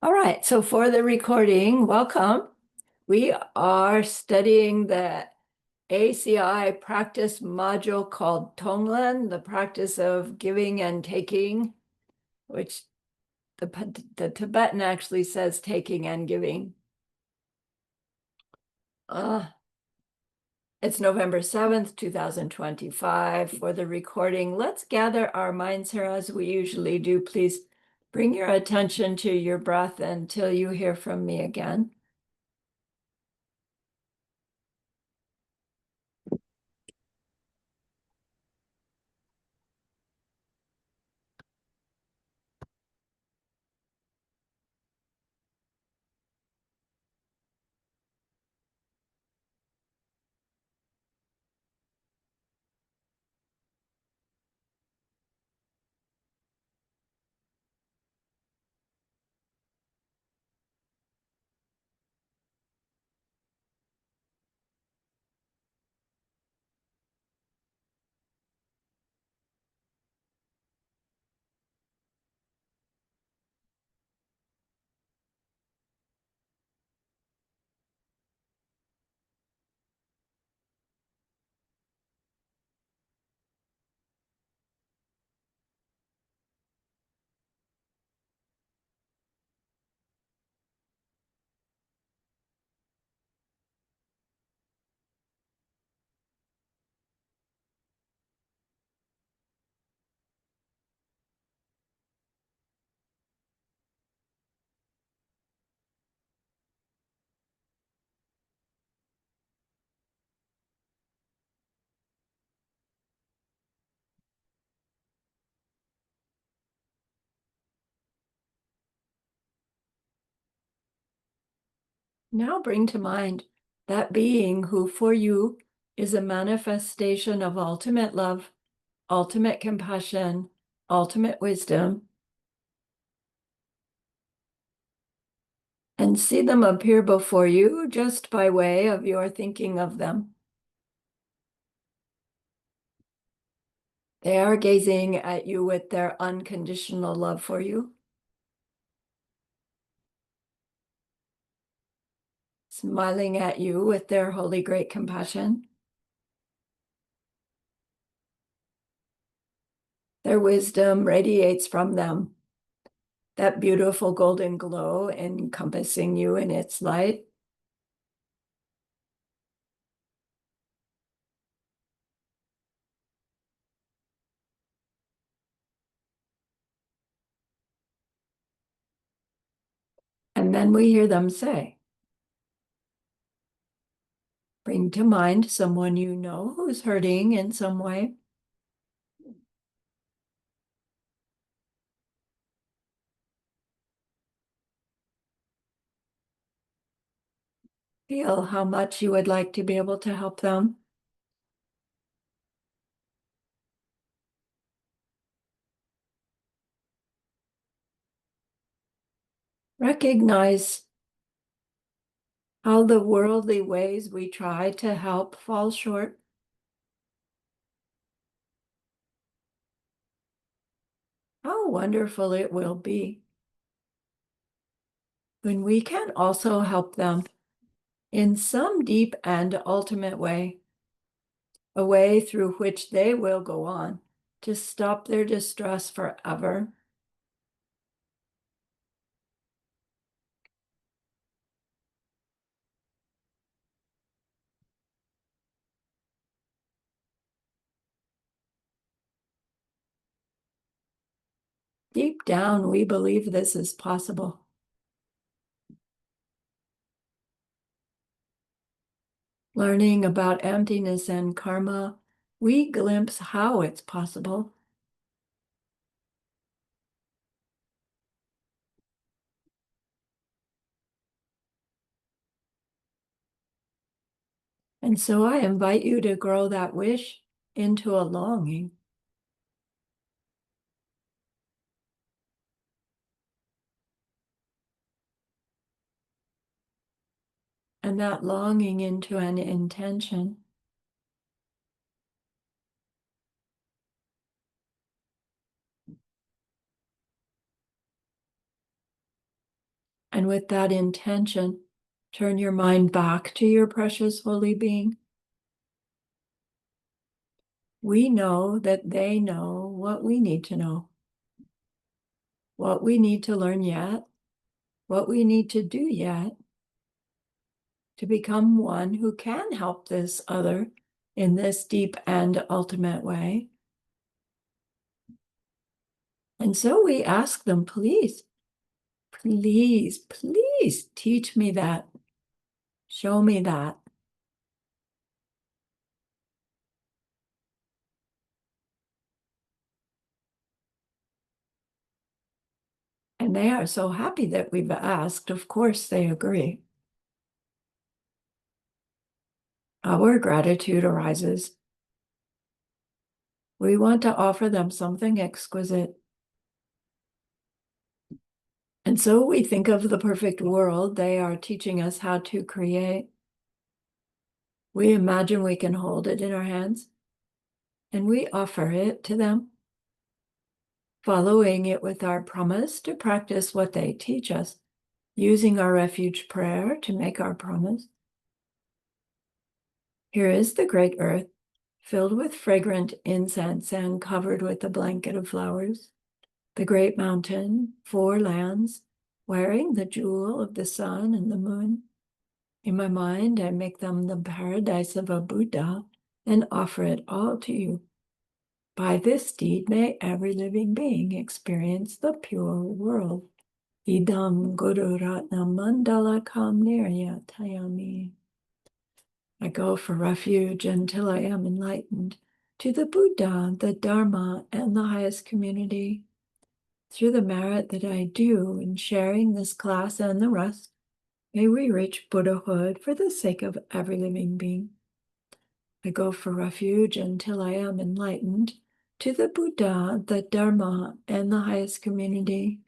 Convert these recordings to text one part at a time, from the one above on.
All right, so for the recording, welcome. We are studying the ACI practice module called TongLen, the practice of giving and taking, which the Tibetan actually says taking and giving. It's November 7th, 2025. For the recording, let's gather our minds here as we usually do. Please bring your attention to your breath until you hear from me again. Now bring to mind that being who for you is a manifestation of ultimate love, ultimate compassion, ultimate wisdom, and see them appear before you just by way of your thinking of them. They are gazing at you with their unconditional love for you, smiling at you with their holy great compassion. Their wisdom radiates from them, that beautiful golden glow encompassing you in its light. And then we hear them say, bring to mind someone you know who's hurting in some way. Feel how much you would like to be able to help them. Recognize how the worldly ways we try to help fall short. How wonderful it will be when we can also help them in some deep and ultimate way, a way through which they will go on to stop their distress forever. Deep down, we believe this is possible. Learning about emptiness and karma, we glimpse how it's possible. And so I invite you to grow that wish into a longing. And that longing into an intention. And with that intention, turn your mind back to your precious holy being. We know that they know what we need to know, what we need to learn yet, what we need to do yet to become one who can help this other in this deep and ultimate way. And so we ask them, please, please, please teach me that. Show me that. And they are so happy that we've asked. Of course, they agree. Our gratitude arises. We want to offer them something exquisite. And so we think of the perfect world they are teaching us how to create. We imagine we can hold it in our hands, and we offer it to them, following it with our promise to practice what they teach us, using our refuge prayer to make our promise. Here is the great earth, filled with fragrant incense and covered with a blanket of flowers. The great mountain, 4 lands, wearing the jewel of the sun and the moon. In my mind, I make them the paradise of a Buddha and offer it all to you. By this deed, may every living being experience the pure world. Idam Guru Ratna Mandala Kam Niryatayami. I go for refuge until I am enlightened to the Buddha, the Dharma, and the highest community. Through the merit that I do in sharing this class and the rest, may we reach Buddhahood for the sake of every living being. I go for refuge until I am enlightened to the Buddha, the Dharma, and the highest community.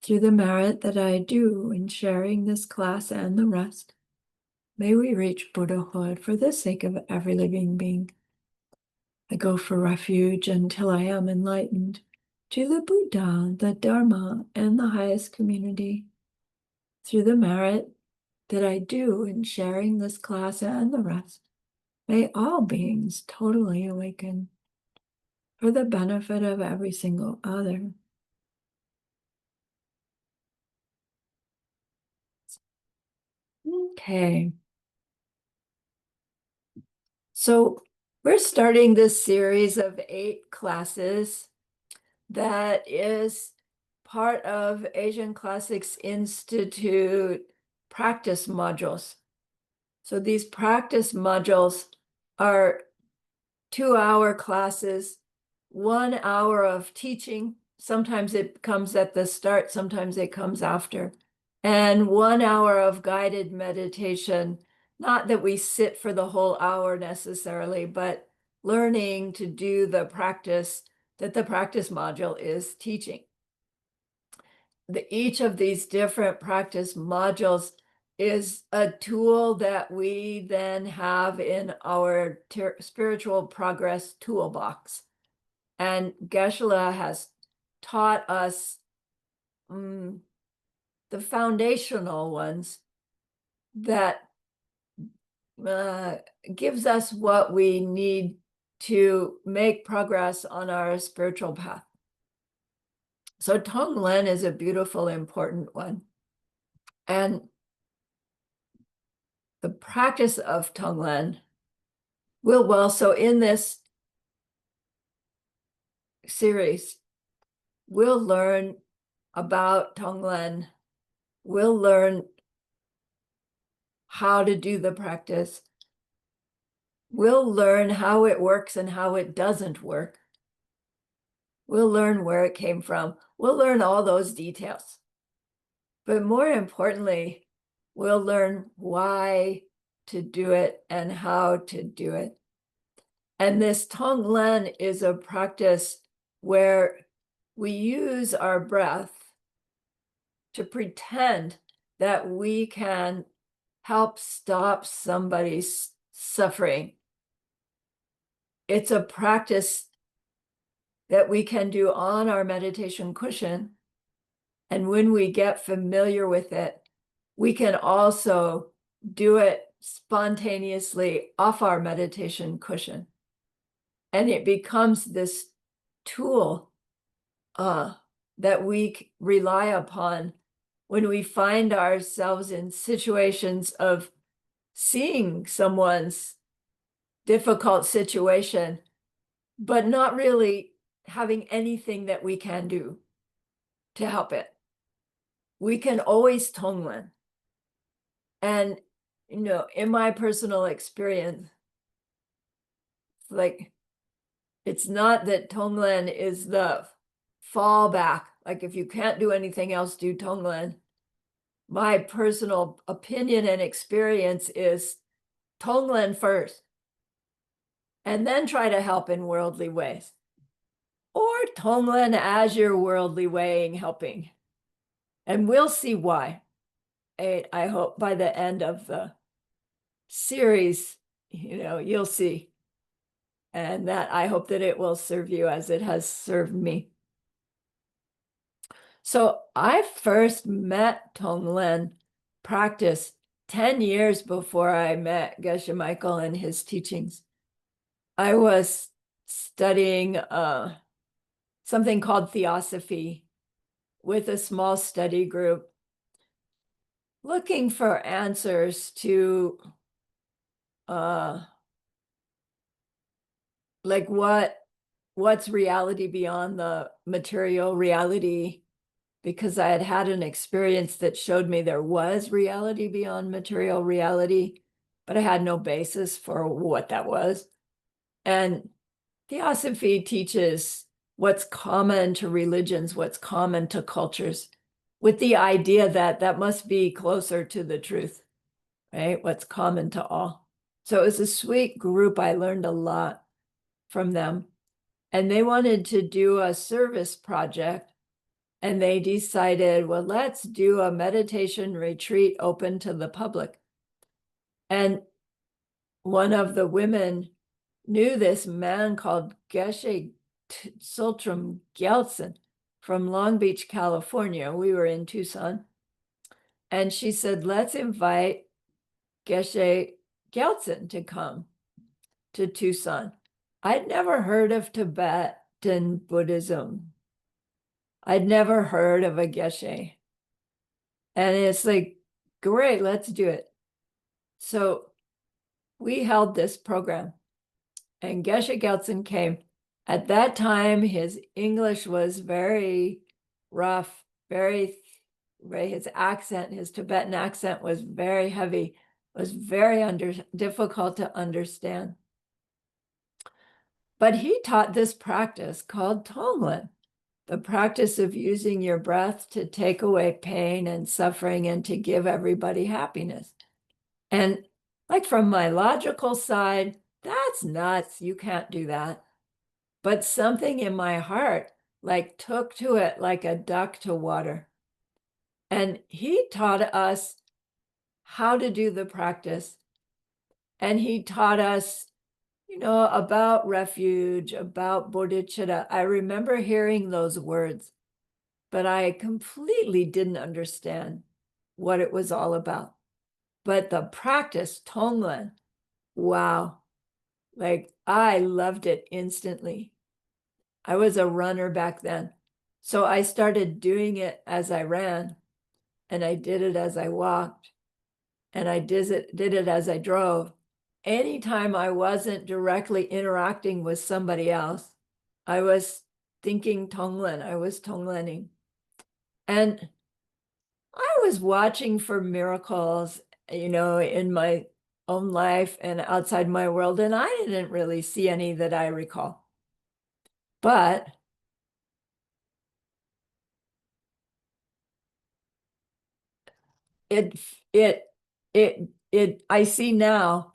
Through the merit that I do in sharing this class and the rest, may we reach Buddhahood for the sake of every living being. I go for refuge until I am enlightened to the Buddha, the Dharma, and the highest community. Through the merit that I do in sharing this class and the rest, may all beings totally awaken for the benefit of every single other. Okay. So we're starting this series of 8 classes that is part of Asian Classics Institute practice modules. So these practice modules are 2-hour classes, 1 hour of teaching. Sometimes it comes at the start, sometimes it comes after, and 1 hour of guided meditation. Not that we sit for the whole hour necessarily, but learning to do the practice that the practice module is teaching. Each of these different practice modules is a tool that we then have in our spiritual progress toolbox. And Geshe-la has taught us the foundational ones that gives us what we need to make progress on our spiritual path. So TongLen is a beautiful, important one. And the practice of TongLen so in this series, we'll learn about TongLen. We'll learn how to do the practice. We'll learn how it works and how it doesn't work. We'll learn where it came from. We'll learn all those details. But more importantly, we'll learn why to do it and how to do it. And this TongLen is a practice where we use our breath to pretend that we can help stop somebody's suffering. It's a practice that we can do on our meditation cushion And when we get familiar with it, we can also do it spontaneously off our meditation cushion. And it becomes this tool that we rely upon when we find ourselves in situations of seeing someone's difficult situation, but not really having anything that we can do to help it. We can always TongLen. And, in my personal experience, like, it's not that TongLen is the fallback. Like, if you can't do anything else, do TongLen. My personal opinion and experience is TongLen first, and then try to help in worldly ways. Or TongLen as your worldly way helping. And we'll see why. I hope by the end of the series, you'll see. And that I hope that it will serve you as it has served me. So I first met TongLen practice 10 years before I met Geshe Michael and his teachings. I was studying something called Theosophy with a small study group, looking for answers to like what's reality beyond the material reality, because I had had an experience that showed me there was reality beyond material reality, but I had no basis for what that was. And Theosophy teaches what's common to religions, what's common to cultures, with the idea that that must be closer to the truth, right? What's common to all. So it was a sweet group. I learned a lot from them. And they wanted to do a service project. And they decided, well, let's do a meditation retreat open to the public. And one of the women knew this man called Geshe Sultram Gyaltsen from Long Beach, California. We were in Tucson. And she said, let's invite Geshe Gyaltsen to come to Tucson. I'd never heard of Tibetan Buddhism. I'd never heard of a Geshe. And it's like, great, let's do it. So we held this program, and Geshe Gyaltsen came. At that time, his English was very rough, his accent, his Tibetan accent was very heavy, was very difficult to understand. But he taught this practice called TongLen, the practice of using your breath to take away pain and suffering and to give everybody happiness. And like from my logical side, that's nuts. You can't do that. But something in my heart like took to it like a duck to water. And he taught us how to do the practice. And he taught us, about refuge, about bodhicitta. I remember hearing those words, but I completely didn't understand what it was all about. But the practice, TongLen, wow, like I loved it instantly. I was a runner back then. So I started doing it as I ran, and I did it as I walked, and I did it as I drove. Anytime I wasn't directly interacting with somebody else, I was thinking TongLen, I was TongLening. And I was watching for miracles, in my own life and outside my world, and I didn't really see any that I recall. But I see now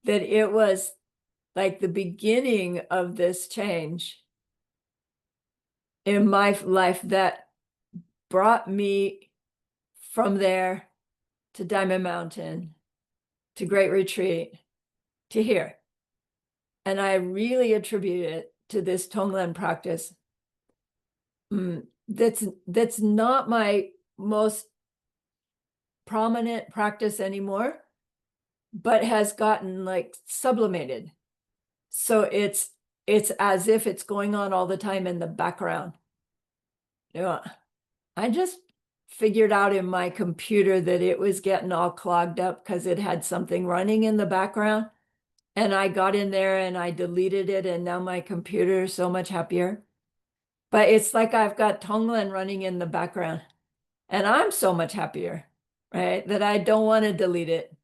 that it was like the beginning of this change in my life that brought me from there to Diamond Mountain, to Great Retreat, to here. And I really attribute it to this TongLen practice. that's not my most prominent practice anymore, but has gotten like sublimated. So it's as if it's going on all the time in the background. Yeah. I just figured out in my computer that it was getting all clogged up because it had something running in the background. And I got in there and I deleted it, and now my computer is so much happier. But it's like I've got TongLen running in the background, and I'm so much happier, right? That I don't want to delete it,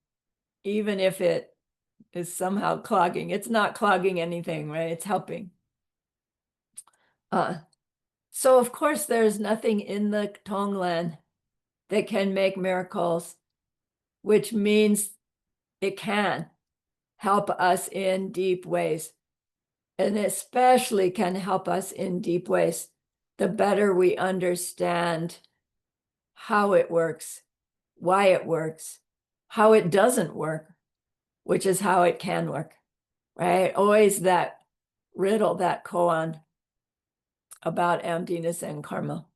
even if it is somehow clogging. It's not clogging anything, right? It's helping. So of course, there's nothing in the TongLen that can make miracles, which means it can help us in deep ways, and especially can help us in deep ways the better we understand how it works, why it works, how it doesn't work, which is how it can work, right? Always that riddle, that koan about emptiness and karma.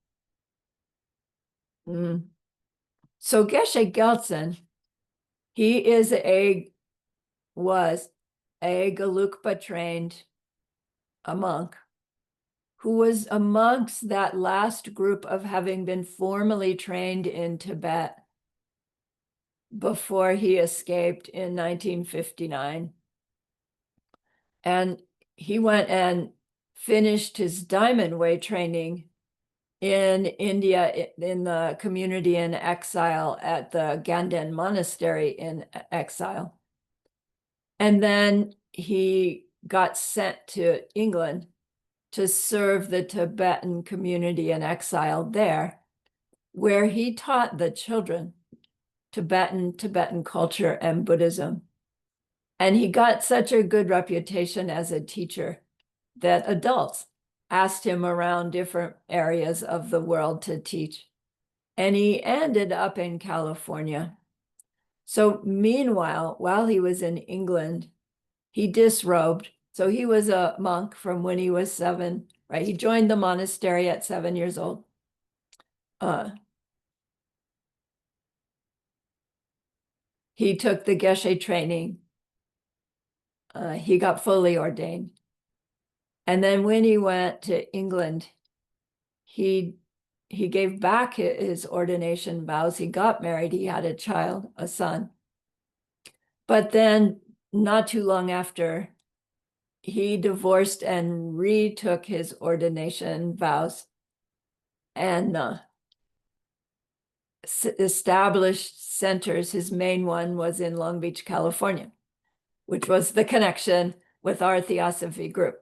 So Geshe Gelsen, he was a Gelugpa trained a monk who was amongst that last group of having been formally trained in Tibet before he escaped in 1959. And he went and finished his Diamond Way training in India, in the community in exile at the Ganden Monastery in exile. And then he got sent to England to serve the Tibetan community in exile there, where he taught the children Tibetan culture and Buddhism. And he got such a good reputation as a teacher that adults asked him around different areas of the world to teach. And he ended up in California. So meanwhile, while he was in England, he disrobed. So he was a monk from when he was 7, right? He joined the monastery at 7 years old. He took the Geshe training. He got fully ordained. And then when he went to England, he gave back his ordination vows. He got married. He had a child, a son. But then not too long after, he divorced and retook his ordination vows and established centers. His main one was in Long Beach, California, which was the connection with our Theosophy group.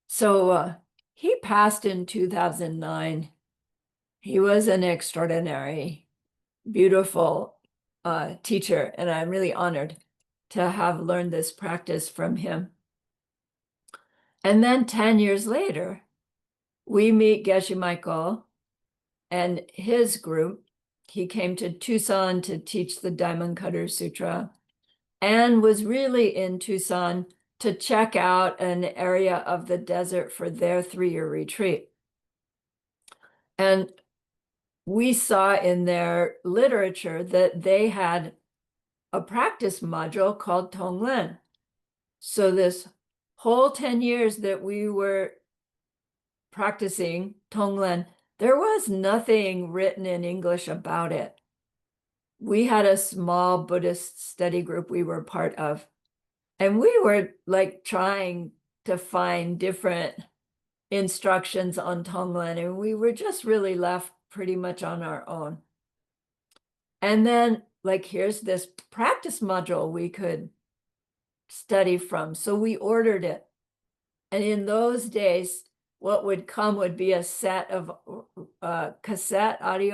So he passed in 2009. He was an extraordinary, beautiful teacher, and I'm really honored to have learned this practice from him. And then 10 years later, we meet Geshe Michael and his group. He came to Tucson to teach the Diamond Cutter Sutra and was really in Tucson to check out an area of the desert for their 3-year retreat. And we saw in their literature that they had a practice module called TongLen. So this whole 10 years that we were practicing TongLen, there was nothing written in English about it. We had a small Buddhist study group we were part of, and we were like trying to find different instructions on TongLen, and we were just really left pretty much on our own. And then like, here's this practice module we could study from. So we ordered it. And in those days, what would come would be a set of audio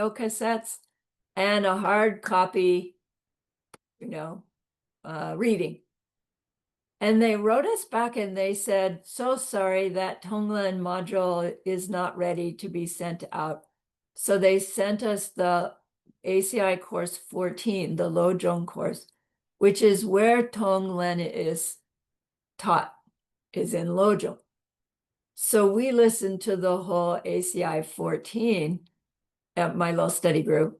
cassettes and a hard copy, reading. And they wrote us back and they said, so sorry, that TongLen module is not ready to be sent out. So they sent us the ACI course 14, the Lojong course, which is where TongLen is taught, is in Lojong. So we listened to the whole ACI 14 at my little study group.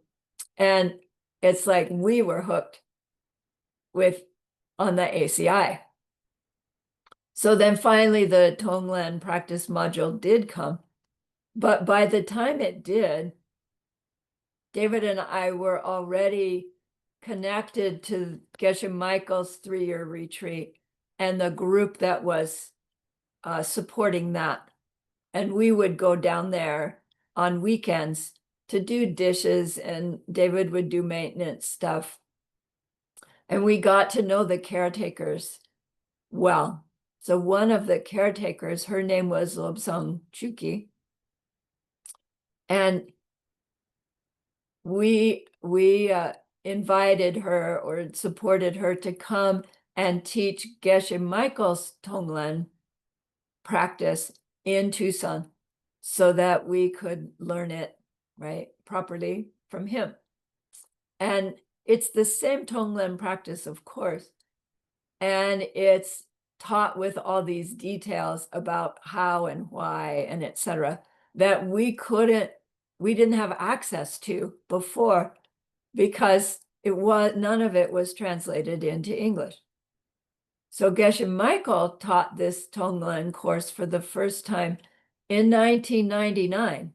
And it's like we were hooked with on the ACI. So then finally the TongLen practice module did come. But by the time it did, David and I were already connected to Geshe Michael's 3-year retreat and the group that was supporting that. And we would go down there on weekends to do dishes, and David would do maintenance stuff. And we got to know the caretakers well. So one of the caretakers, her name was Lobsang Chuki. And we invited her or supported her to come and teach Geshe Michael's TongLen practice in Tucson so that we could learn it right properly from him. And it's the same TongLen practice, of course, and it's taught with all these details about how and why and etc. that we didn't have access to before because none of it was translated into English. So Geshe Michael taught this TongLen course for the first time in 1999,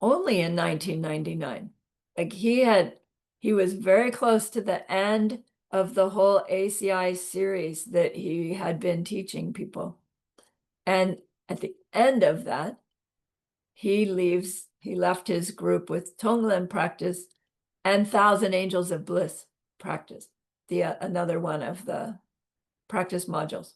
only in 1999. Like he was very close to the end of the whole ACI series that he had been teaching people. And at the end of that, he left his group with TongLen practice and Thousand Angels of Bliss practice, another one of the practice modules.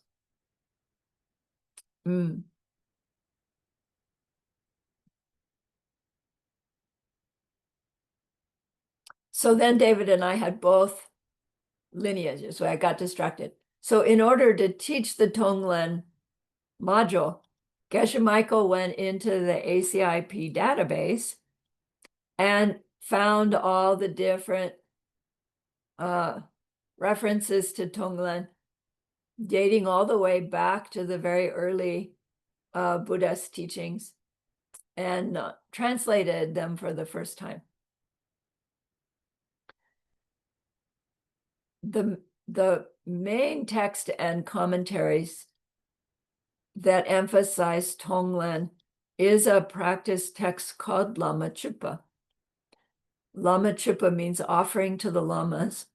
So then David and I had both lineages, so I got distracted. So in order to teach the TongLen module, Geshe Michael went into the ACIP database and found all the different references to TongLen, dating all the way back to the very early Buddhist teachings, and translated them for the first time. The main text and commentaries that emphasize TongLen is a practice text called Lama Chupa. Lama Chupa means offering to the lamas.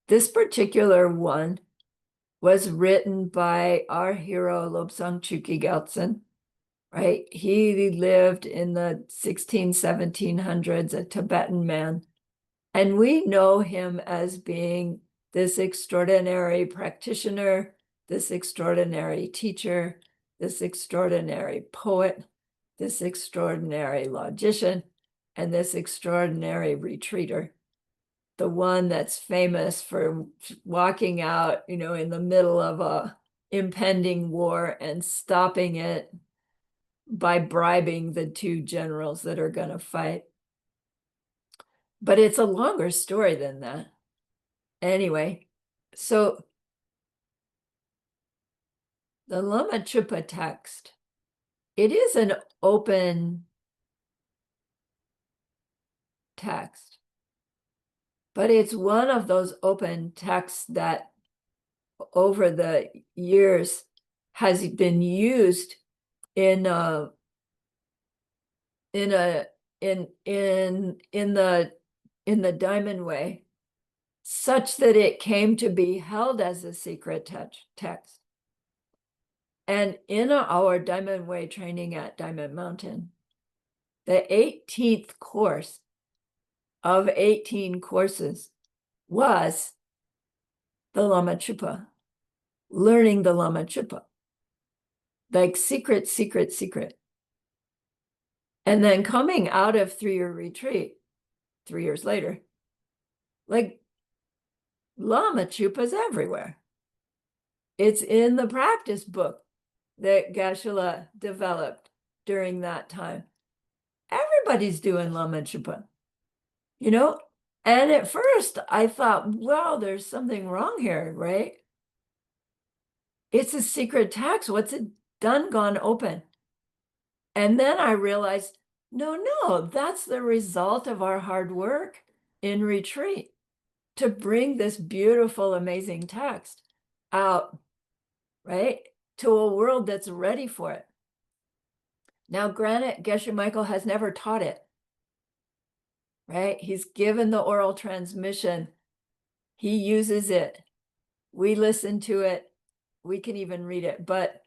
This particular one was written by our hero Lobsang Chuki Gyaltsen, right? He lived in the 1700s, a Tibetan man. And we know him as being this extraordinary practitioner, this extraordinary teacher, this extraordinary poet, this extraordinary logician, and this extraordinary retreater. The one that's famous for walking out, in the middle of a impending war and stopping it by bribing the two generals that are going to fight. But it's a longer story than that. Anyway, so the Lama Chupa text, it is an open text, but it's one of those open texts that over the years has been used in the Diamond Way, such that it came to be held as a secret text. And in our Diamond Way training at Diamond Mountain, the 18th course of 18 courses was the Lama Chupa, learning the Lama Chupa, like secret. And then coming out of 3-year retreat, 3 years later, like Lama Chupa's everywhere. It's in the practice book that Geshe developed during that time. Everybody's doing Lama Chupa, And at first I thought, well, there's something wrong here, right? It's a secret text. What's it done gone open? And then I realized, no, that's the result of our hard work in retreat to bring this beautiful, amazing text out, right, to a world that's ready for it. Now, granted, Geshe Michael has never taught it, right? He's given the oral transmission. He uses it. We listen to it. We can even read it, but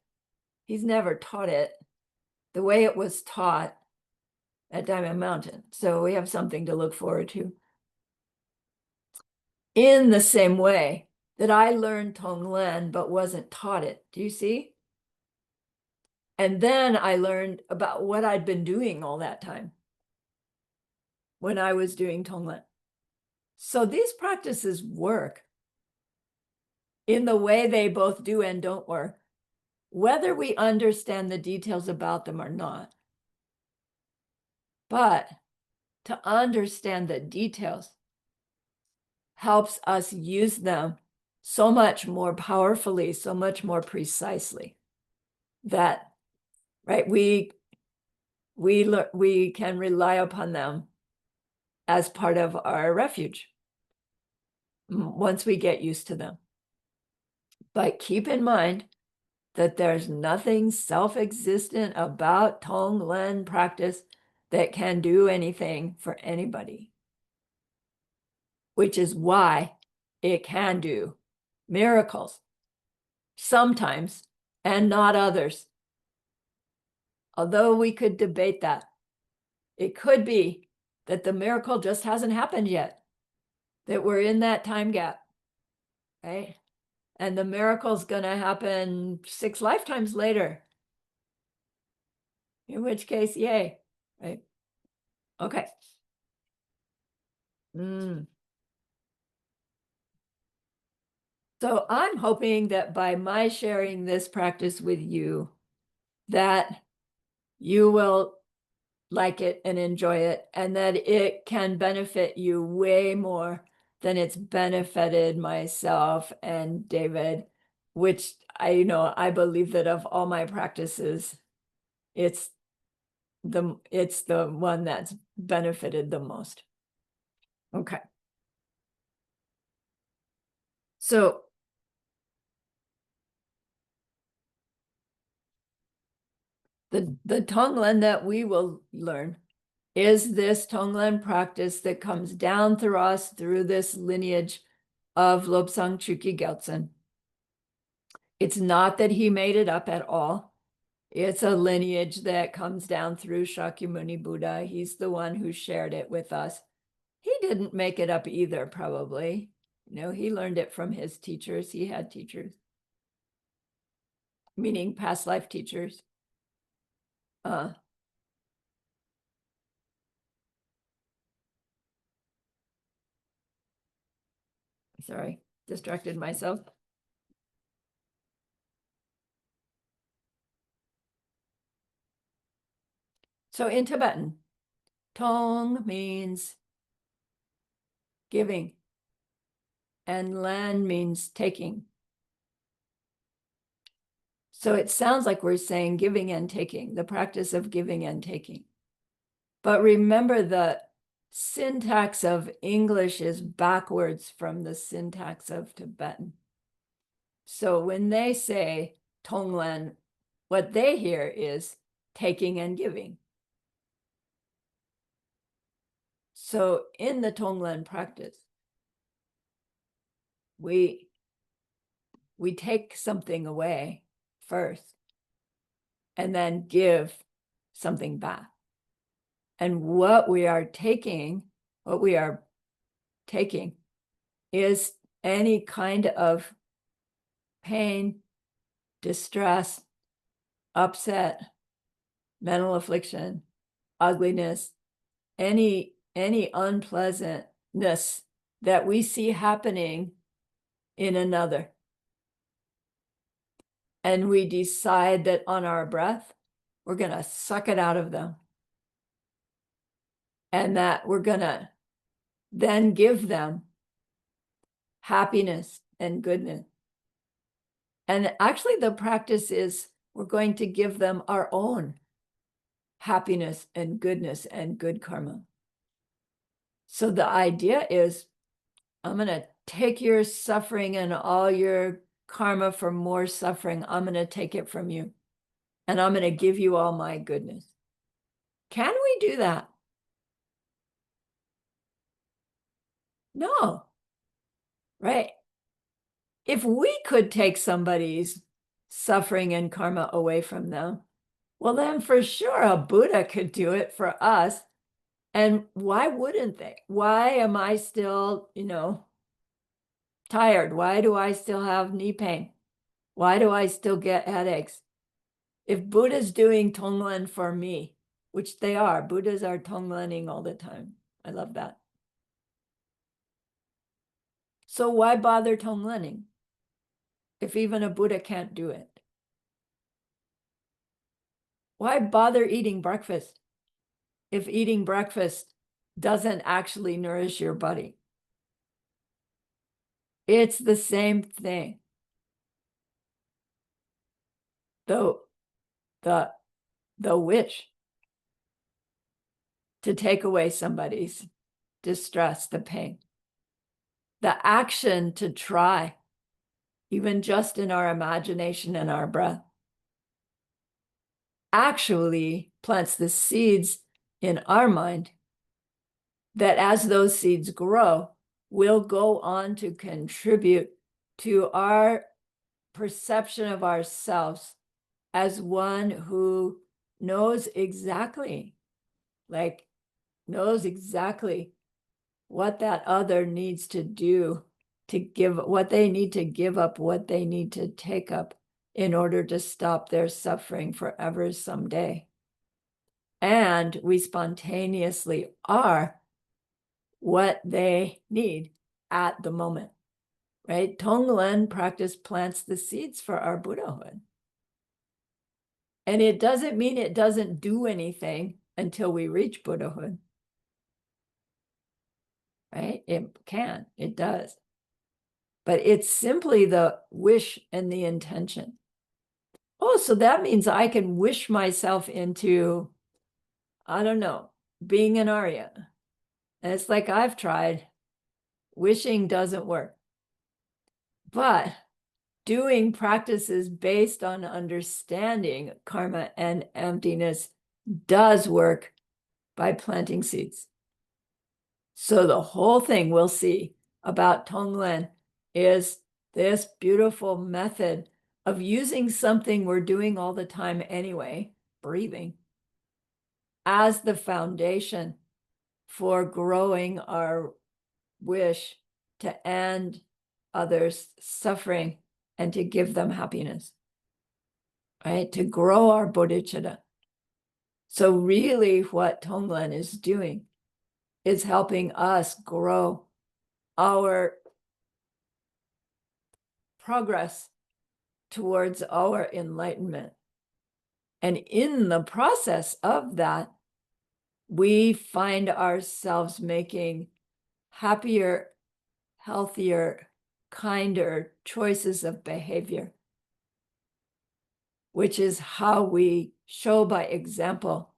he's never taught it the way it was taught at Diamond Mountain. So we have something to look forward to. In the same way that I learned TongLen but wasn't taught it. Do you see? And then I learned about what I'd been doing all that time when I was doing TongLen. So these practices work in the way they both do and don't work, whether we understand the details about them or not. But to understand the details helps us use them so much more powerfully, so much more precisely, that, right, we can rely upon them as part of our refuge once we get used to them. But keep in mind that there's nothing self-existent about TongLen practice that can do anything for anybody, which is why it can do miracles sometimes and not others. Although we could debate that. It could be that the miracle just hasn't happened yet, that we're in that time gap, right? And the miracle's going to happen 6 lifetimes later, in which case, yay, right? Okay. So I'm hoping that by my sharing this practice with you, that you will like it and enjoy it, and that it can benefit you way more than it's benefited myself and David, which I believe that of all my practices, it's the one that's benefited the most. Okay. So the TongLen that we will learn is this TongLen practice that comes down through us through this lineage of Lobsang Chuki Gyaltsen. It's not that he made it up at all. It's a lineage that comes down through Shakyamuni Buddha. He's the one who shared it with us. He didn't make it up either, probably. He learned it from his teachers. He had teachers, meaning past life teachers. Sorry, distracted myself. So in Tibetan, Tong means giving, and Len means taking. So it sounds like we're saying giving and taking, the practice of giving and taking. But remember, the syntax of English is backwards from the syntax of Tibetan. So when they say TongLen, what they hear is taking and giving. So in the TongLen practice, we take something away first and then give something back. And what we are taking is any kind of pain, distress, upset, mental affliction, ugliness, any unpleasantness that we see happening in another. And we decide that on our breath, we're going to suck it out of them. And that we're going to then give them happiness and goodness. And actually the practice is we're going to give them our own happiness and goodness and good karma. So the idea is, I'm going to take your suffering and all your karma for more suffering. I'm going to take it from you, and I'm going to give you all my goodness. Can we do that? No. Right? If we could take somebody's suffering and karma away from them, well, then for sure a Buddha could do it for us. And why wouldn't they? Why am I still, tired? Why do I still have knee pain? Why do I still get headaches? If Buddha's doing TongLen for me, which they are, Buddhas are TongLening all the time. I love that. So why bother TongLening if even a Buddha can't do it? Why bother eating breakfast if eating breakfast doesn't actually nourish your body? It's the same thing. The wish to take away somebody's distress, the pain, the action to try, even just in our imagination and our breath, actually plants the seeds in our mind that, as those seeds grow, will go on to contribute to our perception of ourselves as one who knows exactly what that other needs to do, to give what they need to give up, what they need to take up in order to stop their suffering forever someday. And we spontaneously are what they need at the moment, right? TongLen practice plants the seeds for our Buddhahood. And it doesn't mean it doesn't do anything until we reach Buddhahood, right? It can, it does. But it's simply the wish and the intention. Oh, so that means I can wish myself into, I don't know, being an Arya. And it's like, I've tried. Wishing doesn't work. But doing practices based on understanding karma and emptiness does work by planting seeds. So the whole thing we'll see about TongLen is this beautiful method of using something we're doing all the time anyway, breathing, as the foundation for growing our wish to end others' suffering and to give them happiness, right? To grow our bodhicitta. So really what TongLen is doing is helping us grow our progress towards our enlightenment. And in the process of that, we find ourselves making happier, healthier, kinder choices of behavior, which is how we show by example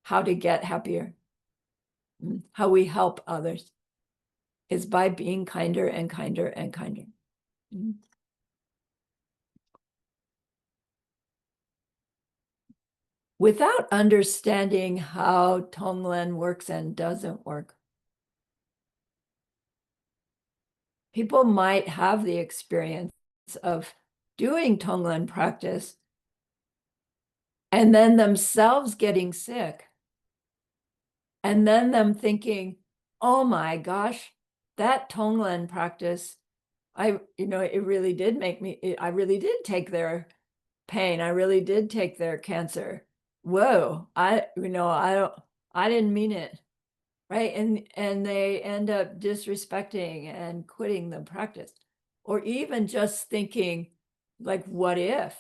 how to get happier, how we help others, is by being kinder and kinder and kinder. Without understanding how TongLen works and doesn't work, people might have the experience of doing TongLen practice and then themselves getting sick, and then them thinking, oh my gosh, that TongLen practice, it really did I really did take their pain. I really did take their cancer. Whoa, I didn't mean it. Right. And they end up disrespecting and quitting the practice, or even just thinking, like, what if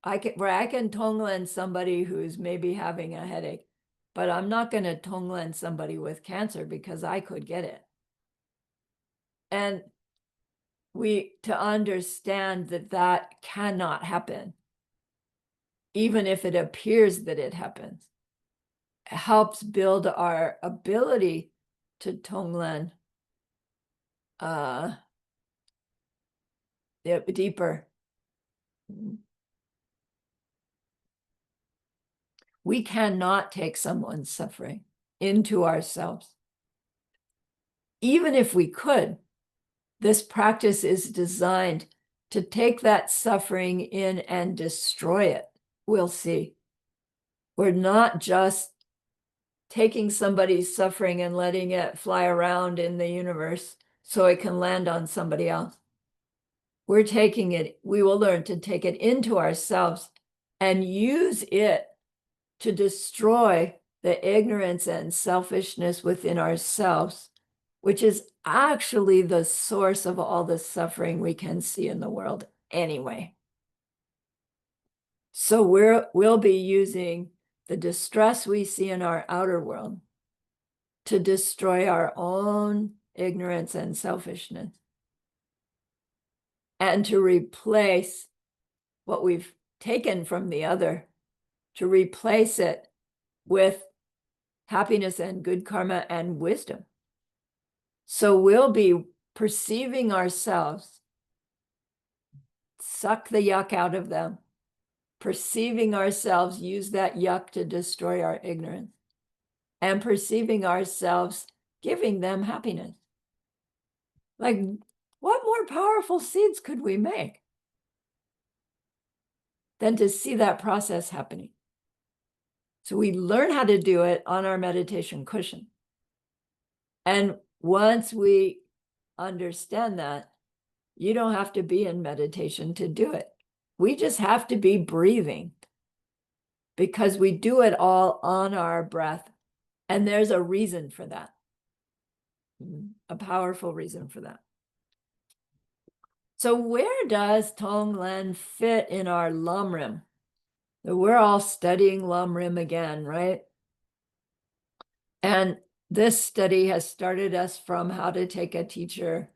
I can TongLen somebody who's maybe having a headache, but I'm not going to TongLen somebody with cancer because I could get it. And to understand that cannot happen, even if it appears that it happens. helps build our ability to TongLen deeper. We cannot take someone's suffering into ourselves. Even if we could, this practice is designed to take that suffering in and destroy it. We'll see. We're not just taking somebody's suffering and letting it fly around in the universe so it can land on somebody else. We're taking it, we will learn to take it into ourselves and use it to destroy the ignorance and selfishness within ourselves, which is actually the source of all the suffering we can see in the world anyway. So we'll be using the distress we see in our outer world to destroy our own ignorance and selfishness, and to replace what we've taken from the other, to replace it with happiness and good karma and wisdom. So we'll be perceiving ourselves, suck the yuck out of them, perceiving ourselves use that yuck to destroy our ignorance, and perceiving ourselves giving them happiness. Like, what more powerful seeds could we make than to see that process happening? So we learn how to do it on our meditation cushion. And once we understand that, you don't have to be in meditation to do it. We just have to be breathing, because we do it all on our breath. And there's a reason for that, a powerful reason for that. So where does TongLen fit in our Lamrim? We're all studying Lamrim again, right? And this study has started us from how to take a teacher.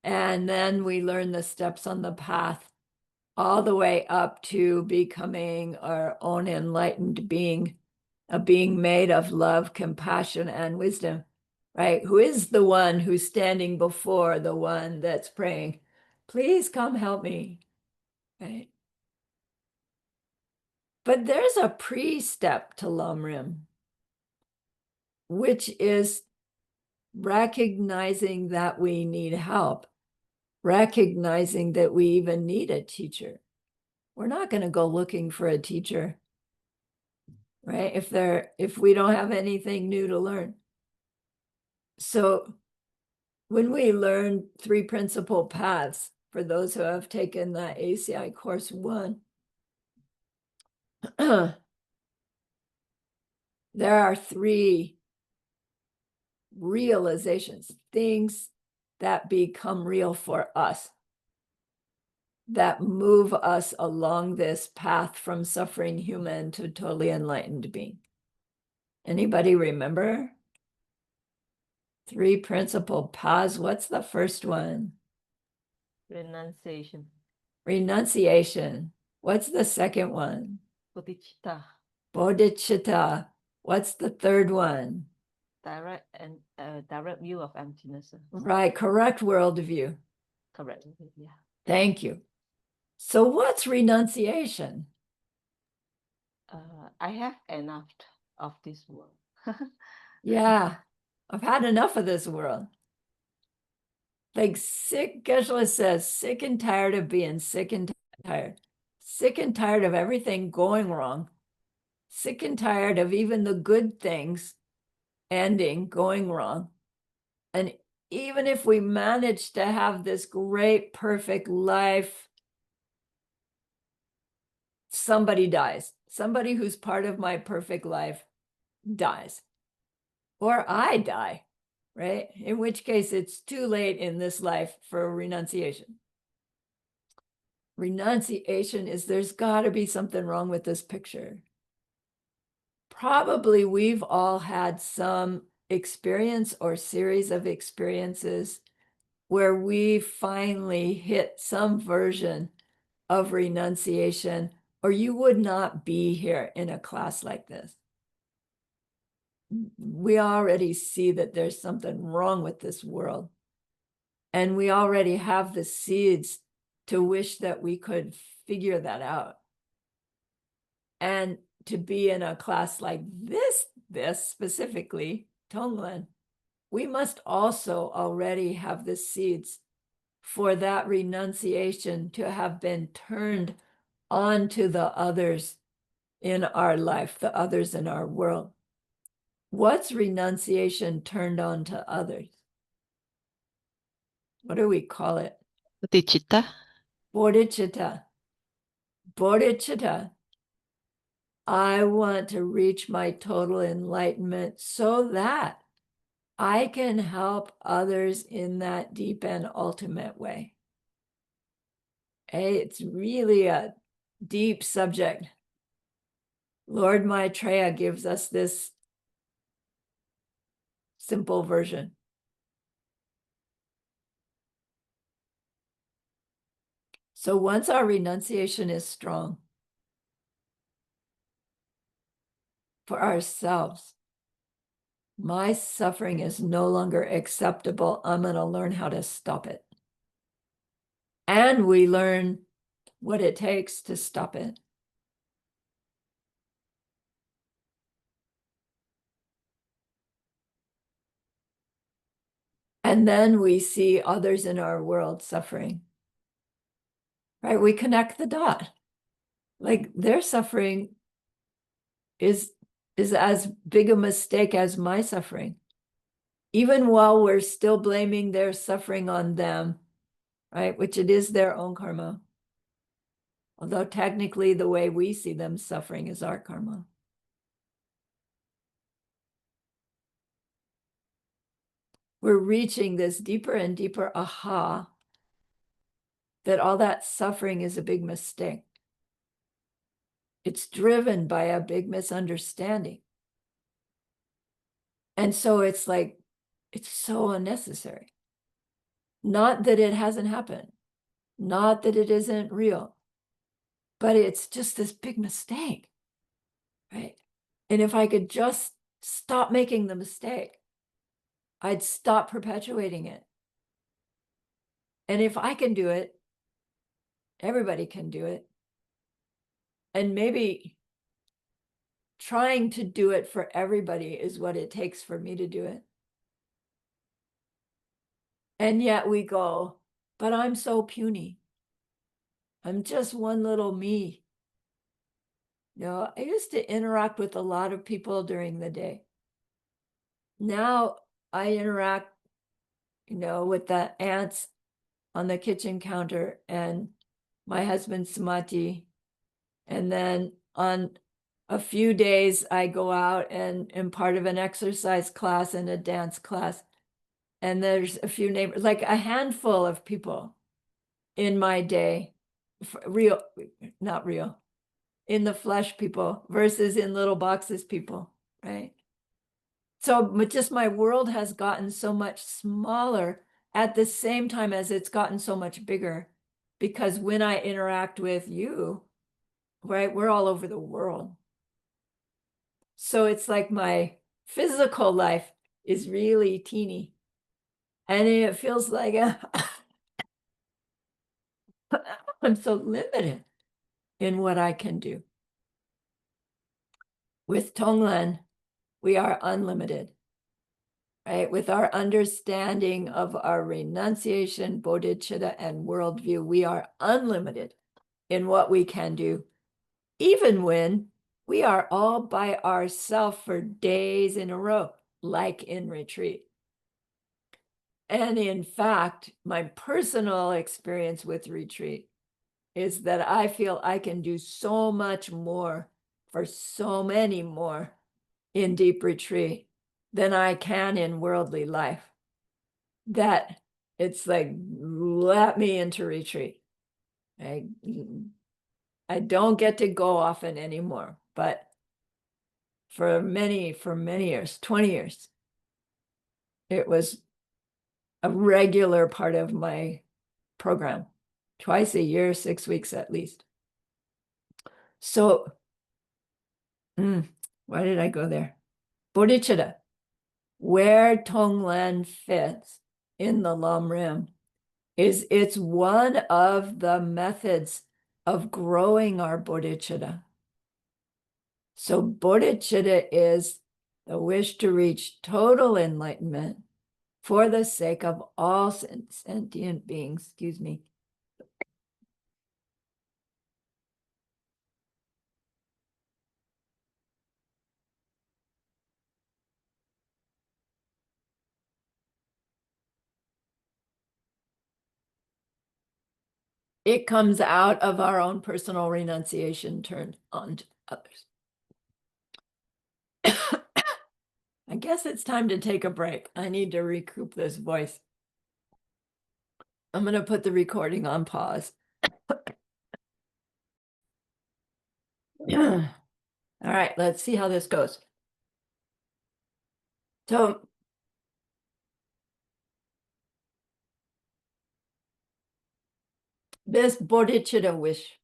And then we learn the steps on the path all the way up to becoming our own enlightened being, a being made of love, compassion, and wisdom, right? Who is the one who's standing before the one that's praying, please come help me, right? But there's a pre-step to Lamrim, which is recognizing that we need help, recognizing that we even need a teacher. We're not going to go looking for a teacher, right? If we don't have anything new to learn. So when we learn three principal paths, for those who have taken the ACI course 1, there are 3 realizations, things that become real for us, that move us along this path from suffering human to totally enlightened being. Anybody remember? 3 principal paths. What's the first one? Renunciation. Renunciation. What's the second one? Bodhicitta. Bodhicitta. What's the third one? Direct view of emptiness. Right, correct worldview. Correct. Yeah. Thank you. So what's renunciation? I have enough of this world. Yeah, I've had enough of this world. Like Geshe says, sick and tired of being sick and tired. Sick and tired of everything going wrong. Sick and tired of even the good things ending, going wrong. And even if we manage to have this great, perfect life, somebody dies. Somebody who's part of my perfect life dies. Or I die, right? In which case it's too late in this life for renunciation. Renunciation is there's got to be something wrong with this picture. Probably we've all had some experience or series of experiences where we finally hit some version of renunciation, or you would not be here in a class like this. we already see that there's something wrong with this world. And we already have the seeds to wish that we could figure that out. And to be in a class like this specifically, TongLen, we must also already have the seeds for that renunciation to have been turned onto the others in our life, the others in our world. What's renunciation turned on to others? What do we call it? Bodhicitta. Bodhicitta. Bodhicitta. I want to reach my total enlightenment so that I can help others in that deep and ultimate way. Hey, it's really a deep subject. Lord Maitreya gives us this simple version. So once our renunciation is strong for ourselves, my suffering is no longer acceptable. I'm going to learn how to stop it. And we learn what it takes to stop it. And then we see others in our world suffering, right? We connect the dot. Like their suffering is as big a mistake as my suffering. Even while we're still blaming their suffering on them, right? Which it is their own karma. Although technically the way we see them suffering is our karma. We're reaching this deeper and deeper aha that all that suffering is a big mistake. It's driven by a big misunderstanding. And so it's like, it's so unnecessary. Not that it hasn't happened, not that it isn't real, but it's just this big mistake, right? And if I could just stop making the mistake, I'd stop perpetuating it. And if I can do it, everybody can do it. And maybe trying to do it for everybody is what it takes for me to do it. And yet we go, but I'm so puny. I'm just one little me. You know, I used to interact with a lot of people during the day. Now I interact, with the ants on the kitchen counter and my husband Samati. And then on a few days, I go out and am part of an exercise class and a dance class. And there's a few neighbors, like a handful of people in my day, real, not real, in the flesh people versus in little boxes people, right? So but just my world has gotten so much smaller at the same time as it's gotten so much bigger, because when I interact with you, right, we're all over the world. So it's like my physical life is really teeny, and it feels like I'm so limited in what I can do. With TongLen, we are unlimited, right? With our understanding of our renunciation, bodhicitta, and worldview, we are unlimited in what we can do, even when we are all by ourselves for days in a row, like in retreat. And in fact, my personal experience with retreat is that I feel I can do so much more for so many more in deep retreat than I can in worldly life. That it's like, let me into retreat. I don't get to go often anymore, but for many years, 20 years, it was a regular part of my program, twice a year, 6 weeks at least. So, why did I go there? bodhicitta, where TongLen fits in the Lam Rim, is it's one of the methods of growing our bodhicitta. So bodhicitta is the wish to reach total enlightenment for the sake of all sentient beings, excuse me. It comes out of our own personal renunciation turned on to others. I guess it's time to take a break. I need to recoup this voice. I'm going to put the recording on pause. All right, let's see how this goes. So this bodhicitta wish,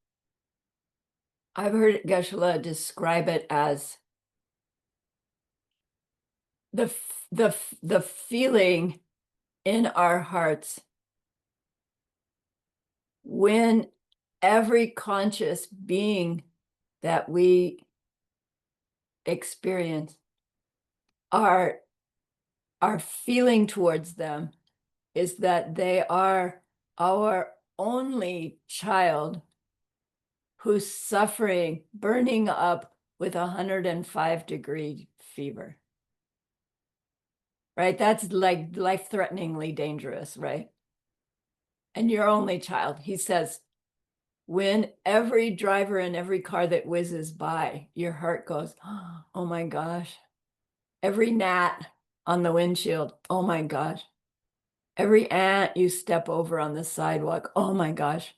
I've heard Geshe-la describe it as the feeling in our hearts when every conscious being that we experience, our feeling towards them is that they are our only child who's suffering, burning up with 105-degree fever. Right? That's like life-threateningly dangerous, right? And your only child, he says, when every driver in every car that whizzes by, your heart goes, oh my gosh. Every gnat on the windshield, oh my gosh. Every ant you step over on the sidewalk, oh my gosh.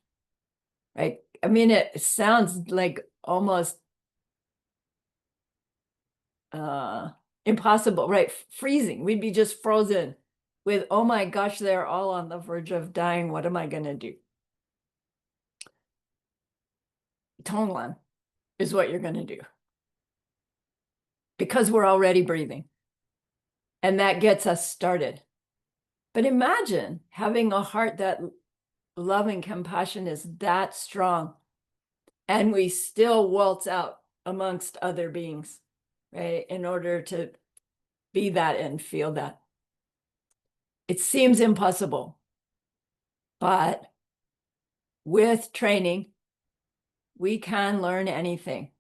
Right? I mean, it sounds like almost impossible, right? Freezing. We'd be just frozen with, oh my gosh, they're all on the verge of dying. What am I going to do? TongLen is what you're going to do. Because we're already breathing. And that gets us started. But imagine having a heart that love and compassion is that strong, and we still waltz out amongst other beings, right? In order to be that and feel that. It seems impossible, but with training, we can learn anything.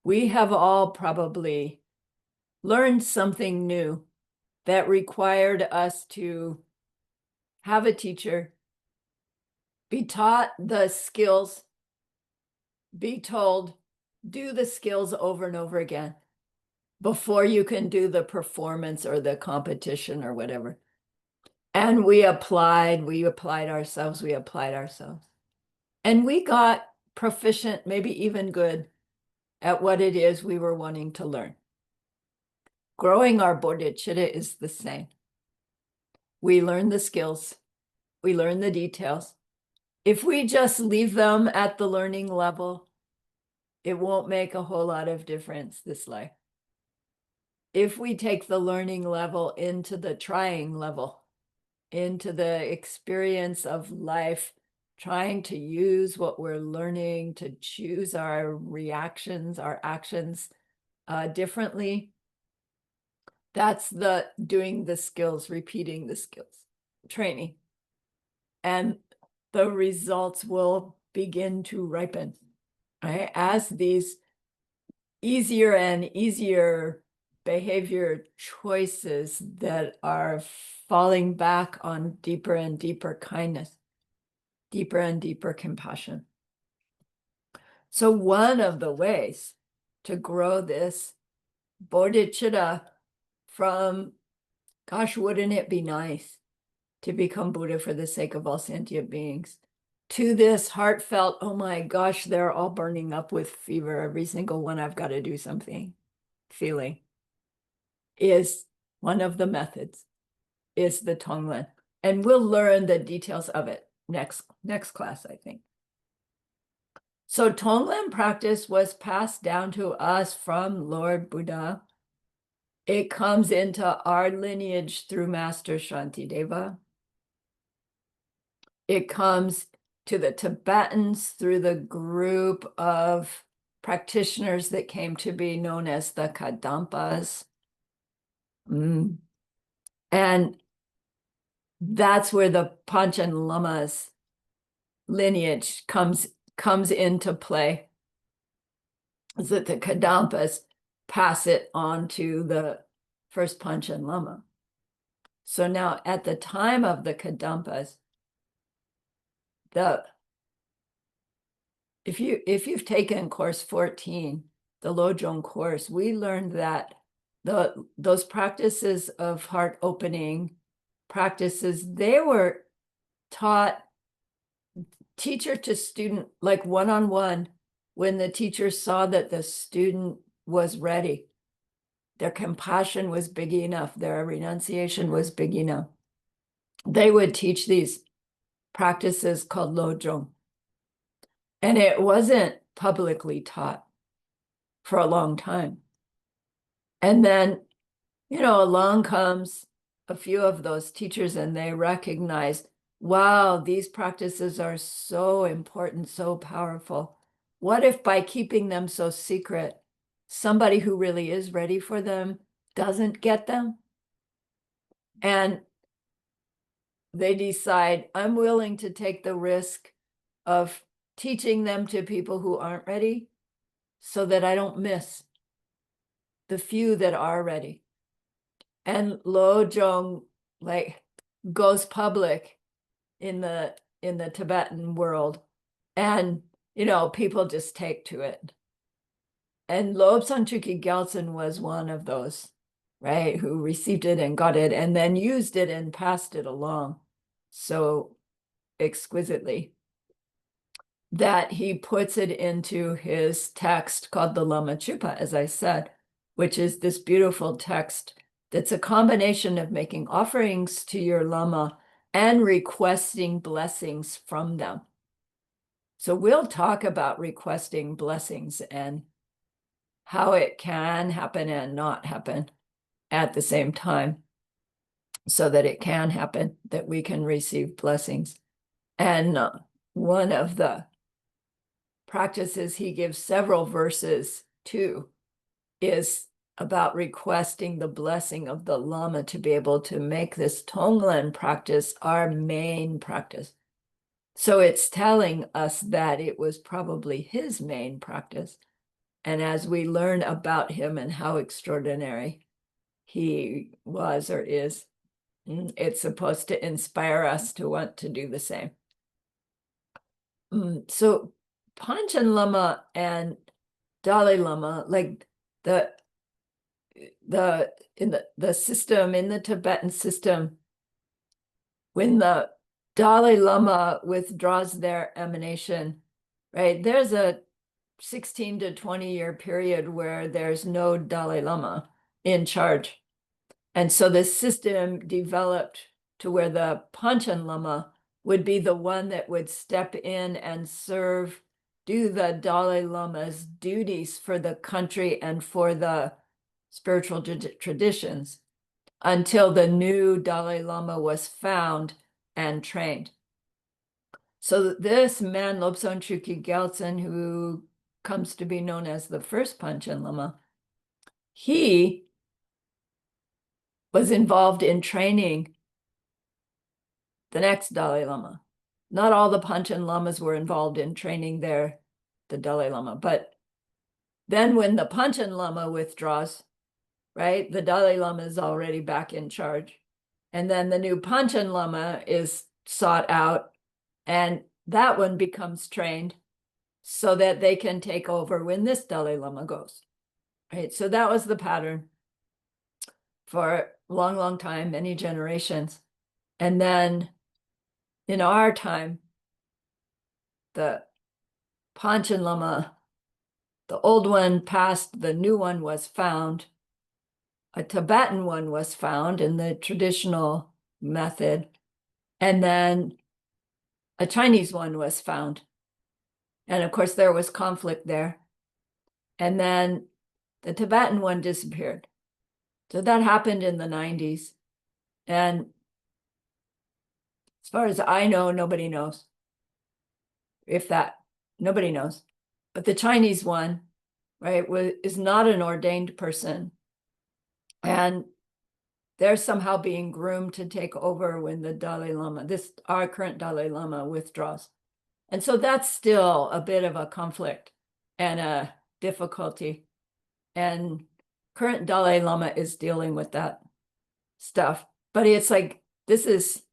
We have all probably learned something new that required us to have a teacher, be taught the skills, be told, do the skills over and over again before you can do the performance or the competition or whatever. And we applied ourselves. And we got proficient, maybe even good at what it is we were wanting to learn. Growing our bodhicitta is the same. We learn the skills. We learn the details. If we just leave them at the learning level, it won't make a whole lot of difference this life. If we take the learning level into the trying level, into the experience of life, trying to use what we're learning to choose our reactions, our actions differently, that's the doing the skills, repeating the skills, training. And the results will begin to ripen, right? As these easier and easier behavior choices that are falling back on deeper and deeper kindness, deeper and deeper compassion. So one of the ways to grow this bodhicitta from, gosh, wouldn't it be nice to become Buddha for the sake of all sentient beings, to this heartfelt, oh my gosh, they're all burning up with fever, every single one, I've got to do something, feeling, is one of the methods, is the TongLen. And we'll learn the details of it next class, I think. So TongLen practice was passed down to us from Lord Buddha It comes into our lineage through Master Shantideva. It comes to the Tibetans through the group of practitioners that came to be known as the Kadampas. And that's where the Panchen Lama's lineage comes into play, is that the Kadampas pass it on to the first Panchen Lama. So now at the time of the Kadampas, if you've taken course 14, the Lojong course, we learned that those practices of heart opening practices, they were taught teacher to student, like one-on-one, when the teacher saw that the student was ready. Their compassion was big enough, their renunciation was big enough. They would teach these practices called Lojong. And it wasn't publicly taught for a long time. And then, along comes a few of those teachers and they recognize, wow, these practices are so important, so powerful. What if by keeping them so secret, somebody who really is ready for them doesn't get them? And they decide, I'm willing to take the risk of teaching them to people who aren't ready so that I don't miss the few that are ready. And Lojong goes public in the Tibetan world, and people just take to it. And Lobsang Chuki Gyaltsen was one of those, right, who received it and got it and then used it and passed it along so exquisitely that he puts it into his text called the Lama Chupa, as I said, which is this beautiful text that's a combination of making offerings to your Lama and requesting blessings from them. So we'll talk about requesting blessings and how it can happen and not happen at the same time, so that it can happen, that we can receive blessings. And one of the practices he gives several verses to is about requesting the blessing of the Lama to be able to make this TongLen practice our main practice. So it's telling us that it was probably his main practice. And as we learn about him and how extraordinary he was or is, it's supposed to inspire us to want to do the same. So Panchen Lama and Dalai Lama, like the system, in the Tibetan system, when the Dalai Lama withdraws their emanation, right, there's a 16 to 20-year period where there's no Dalai Lama in charge. And so the system developed to where the Panchen Lama would be the one that would step in and do the Dalai Lama's duties for the country and for the spiritual traditions until the new Dalai Lama was found and trained. So this man, Lobsang Chuki Gyaltsen, who comes to be known as the first Panchen Lama, he was involved in training the next Dalai Lama. Not all the Panchen Lamas were involved in training the Dalai Lama, but then when the Panchen Lama withdraws, right, the Dalai Lama is already back in charge. And then the new Panchen Lama is sought out, and that one becomes trained so that they can take over when this Dalai Lama goes, right? So that was the pattern for a long, long time, many generations. And then in our time, the Panchen Lama, the old one passed, the new one was found. A Tibetan one was found in the traditional method. And then a Chinese one was found. And of course, there was conflict there. And then the Tibetan one disappeared. So that happened in the 90s. And as far as I know, nobody knows. If that, nobody knows. But the Chinese one, right, is not an ordained person. And they're somehow being groomed to take over when the Dalai Lama, our current Dalai Lama, withdraws. And so that's still a bit of a conflict and a difficulty. And current Dalai Lama is dealing with that stuff. But it's like, this is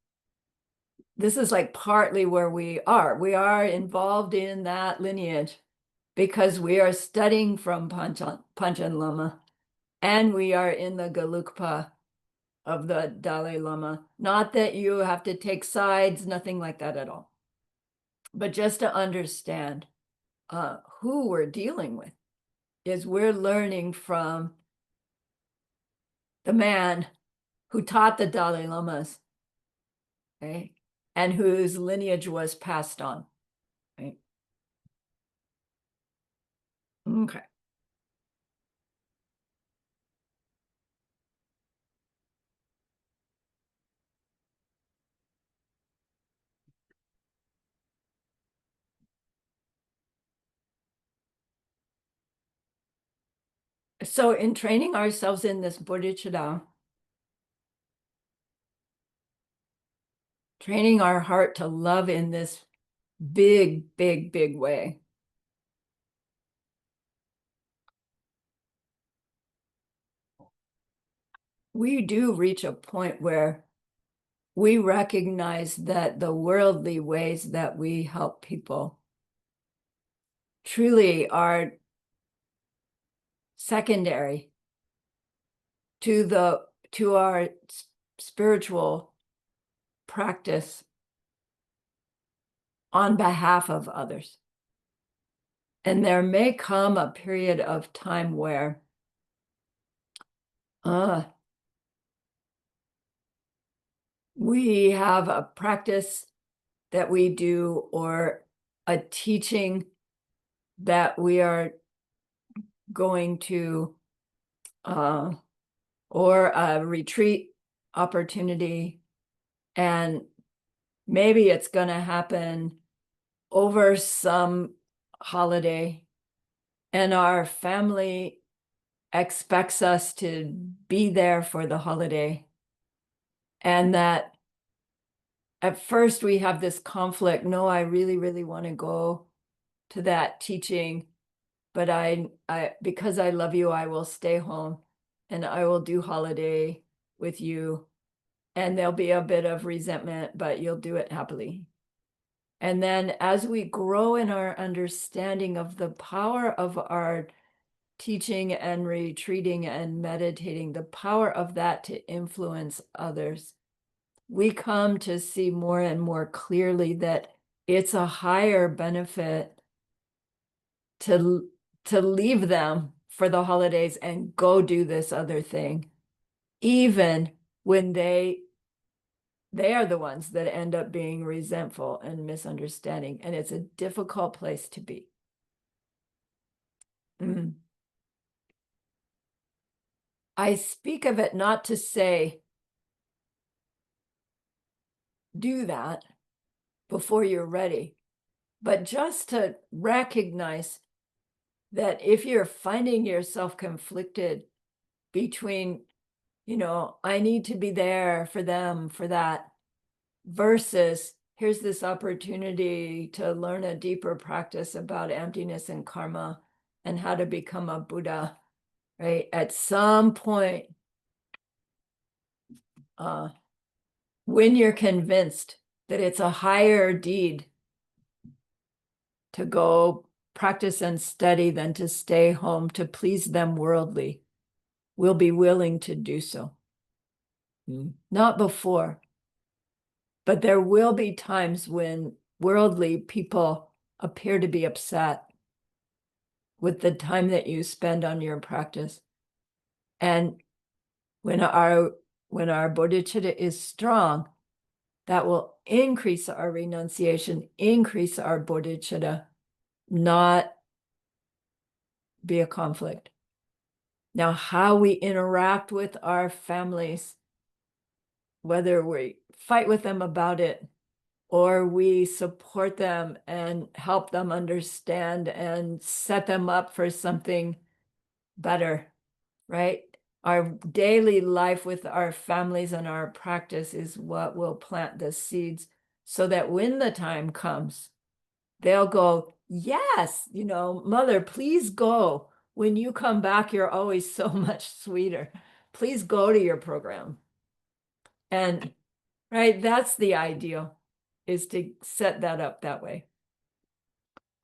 like partly where we are. We are involved in that lineage because we are studying from Panchen Lama, and we are in the Gelugpa of the Dalai Lama. Not that you have to take sides, nothing like that at all. But just to understand who we're dealing with is we're learning from the man who taught the Dalai Lamas, right? And whose lineage was passed on, right? Okay. So in training ourselves in this bodhicitta, training our heart to love in this big, big, big way, we do reach a point where we recognize that the worldly ways that we help people truly are secondary to our spiritual practice on behalf of others. And there may come a period of time where we have a practice that we do or a teaching that we are going to or a retreat opportunity, and maybe it's going to happen over some holiday, and our family expects us to be there for the holiday, and that at first we have this conflict. No, I really, really want to go to that teaching, but I because I love you, I will stay home and I will do holiday with you. And there'll be a bit of resentment, but you'll do it happily. And then as we grow in our understanding of the power of our teaching and retreating and meditating, the power of that to influence others, we come to see more and more clearly that it's a higher benefit to leave them for the holidays and go do this other thing, even when they are the ones that end up being resentful and misunderstanding. And it's a difficult place to be. I speak of it not to say, do that before you're ready, but just to recognize that if you're finding yourself conflicted between, I need to be there for them for that, versus here's this opportunity to learn a deeper practice about emptiness and karma and how to become a Buddha, right? At some point, when you're convinced that it's a higher deed to go practice and study than to stay home to please them worldly, we'll be willing to do so. Not before, but there will be times when worldly people appear to be upset with the time that you spend on your practice. And when our bodhicitta is strong, that will increase our renunciation, increase our bodhicitta, not be a conflict. Now, how we interact with our families, whether we fight with them about it or we support them and help them understand and set them up for something better, right? Our daily life with our families and our practice is what will plant the seeds so that when the time comes, they'll go, yes, mother, please go. When you come back, you're always so much sweeter. Please go to your program. And right, that's the ideal, is to set that up that way.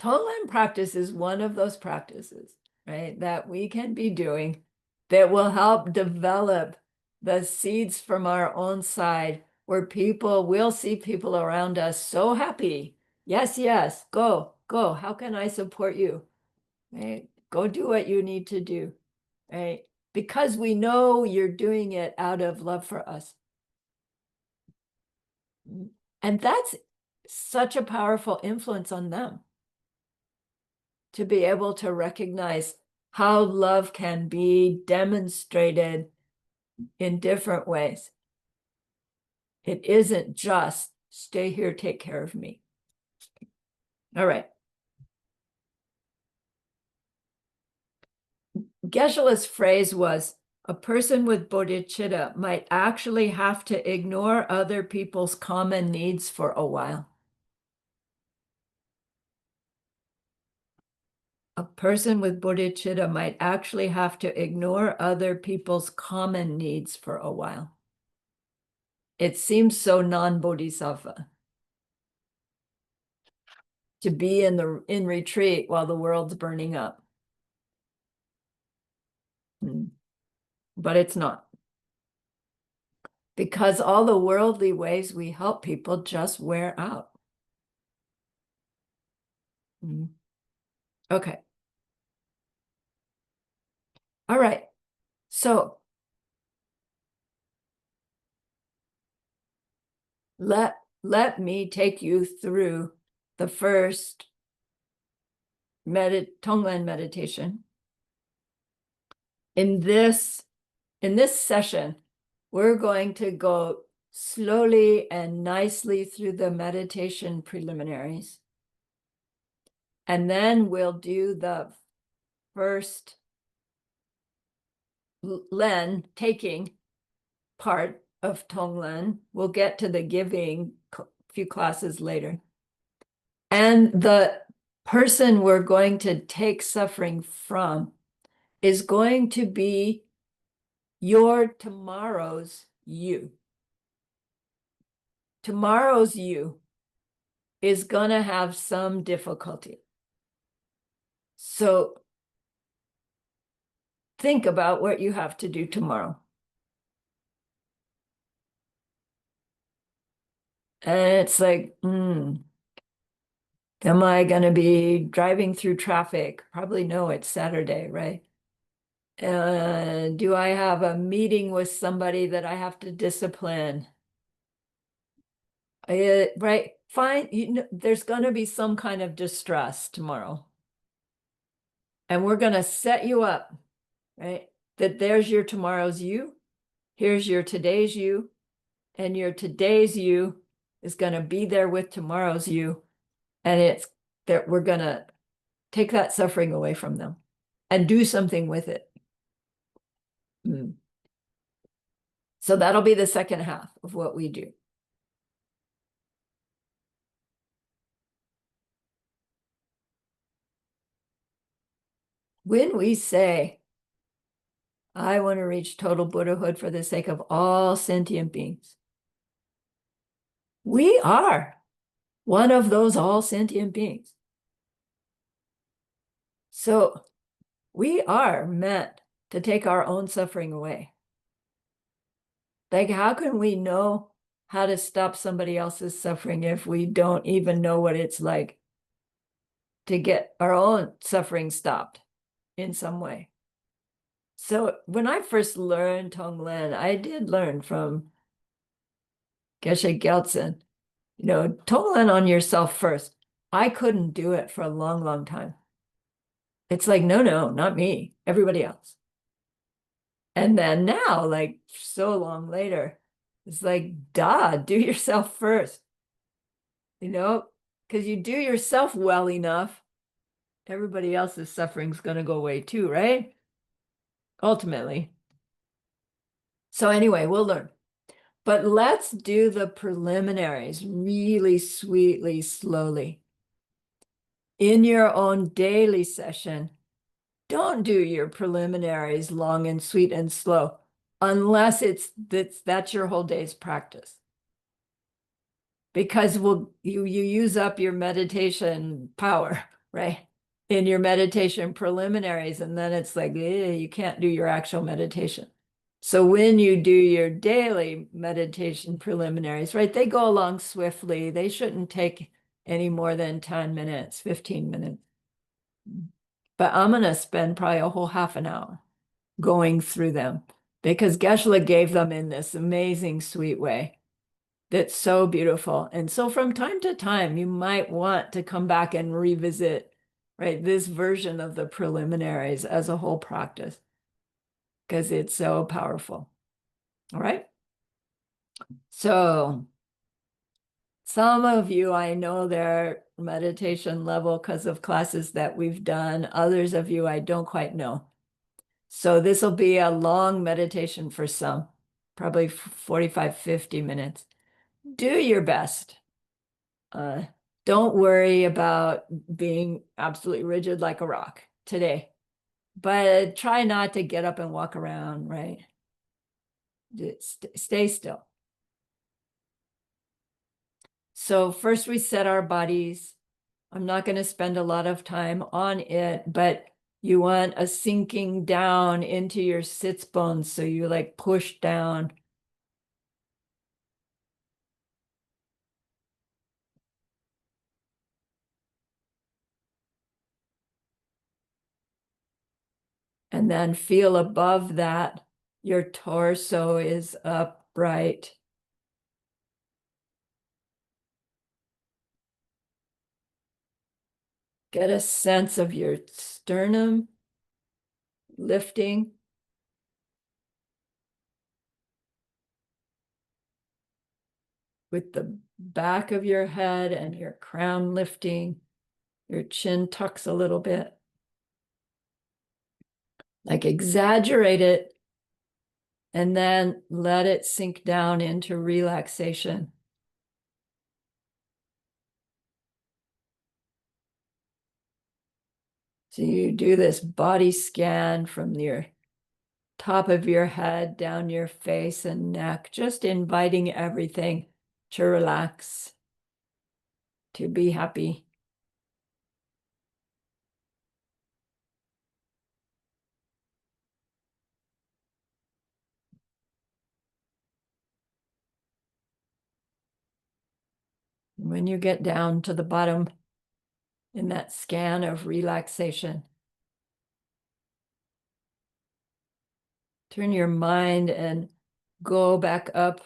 TongLen practice is one of those practices, right, that we can be doing that will help develop the seeds from our own side where people will see people around us so happy. Yes, yes, go, go. How can I support you? Right? Go do what you need to do, right? Because we know you're doing it out of love for us. And that's such a powerful influence on them to be able to recognize how love can be demonstrated in different ways. It isn't just stay here, take care of me. All right. Geshe-la's phrase was, a person with bodhicitta might actually have to ignore other people's common needs for a while. A person with bodhicitta might actually have to ignore other people's common needs for a while. It seems so non-bodhisattva to be in retreat while the world's burning up. But it's not. Because all the worldly ways we help people just wear out. Okay. All right. So let me take you through the first TongLen meditation. In this session, we're going to go slowly and nicely through the meditation preliminaries. And then we'll do the first Len taking part of TongLen. We'll get to the giving a few classes later. And the person we're going to take suffering from is going to be your tomorrow's you. Tomorrow's you is going to have some difficulty. So think about what you have to do tomorrow. And it's like, am I going to be driving through traffic? Probably no, it's Saturday, right? Do I have a meeting with somebody that I have to discipline? Right, fine. There's going to be some kind of distress tomorrow. And we're going to set you up, right? That there's your tomorrow's you. Here's your today's you. And your today's you is going to be there with tomorrow's you. And it's that we're going to take that suffering away from them and do something with it. So that'll be the second half of what we do. When we say, I want to reach total Buddhahood for the sake of all sentient beings, we are one of those all sentient beings. So we are meant to take our own suffering away. Like, how can we know how to stop somebody else's suffering if we don't even know what it's like to get our own suffering stopped in some way? So when I first learned TongLen, I did learn from Geshe Gelsen, TongLen on yourself first. I couldn't do it for a long, long time. It's like, no, not me, everybody else. And then now, like so long later, it's like, duh, do yourself first, because you do yourself well enough, everybody else's suffering's going to go away too, right? Ultimately. So anyway, we'll learn. But let's do the preliminaries really sweetly, slowly. In your own daily session, don't do your preliminaries long and sweet and slow unless that's your whole day's practice. Because you use up your meditation power, right? In your meditation preliminaries, and then it's like, you can't do your actual meditation. So when you do your daily meditation preliminaries, right, they go along swiftly. They shouldn't take any more than 10 minutes, 15 minutes. But I'm going to spend probably a whole half an hour going through them because Geshe-la gave them in this amazing, sweet way that's so beautiful. And so from time to time, you might want to come back and revisit, right, this version of the preliminaries as a whole practice because it's so powerful. All right. So some of you, I know their meditation level because of classes that we've done. Others of you, I don't quite know. So this will be a long meditation for some, probably 45, 50 minutes. Do your best. Uh, don't worry about being absolutely rigid like a rock today, but try not to get up and walk around, right? Just stay still. So first we set our bodies. I'm not going to spend a lot of time on it, but you want a sinking down into your sits bones. So you like push down. And then feel above that, your torso is upright. Get a sense of your sternum lifting. With the back of your head and your crown lifting, your chin tucks a little bit. Like exaggerate it and then let it sink down into relaxation. So you do this body scan from your top of your head down your face and neck, just inviting everything to relax, to be happy. When you get down to the bottom in that scan of relaxation, turn your mind and go back up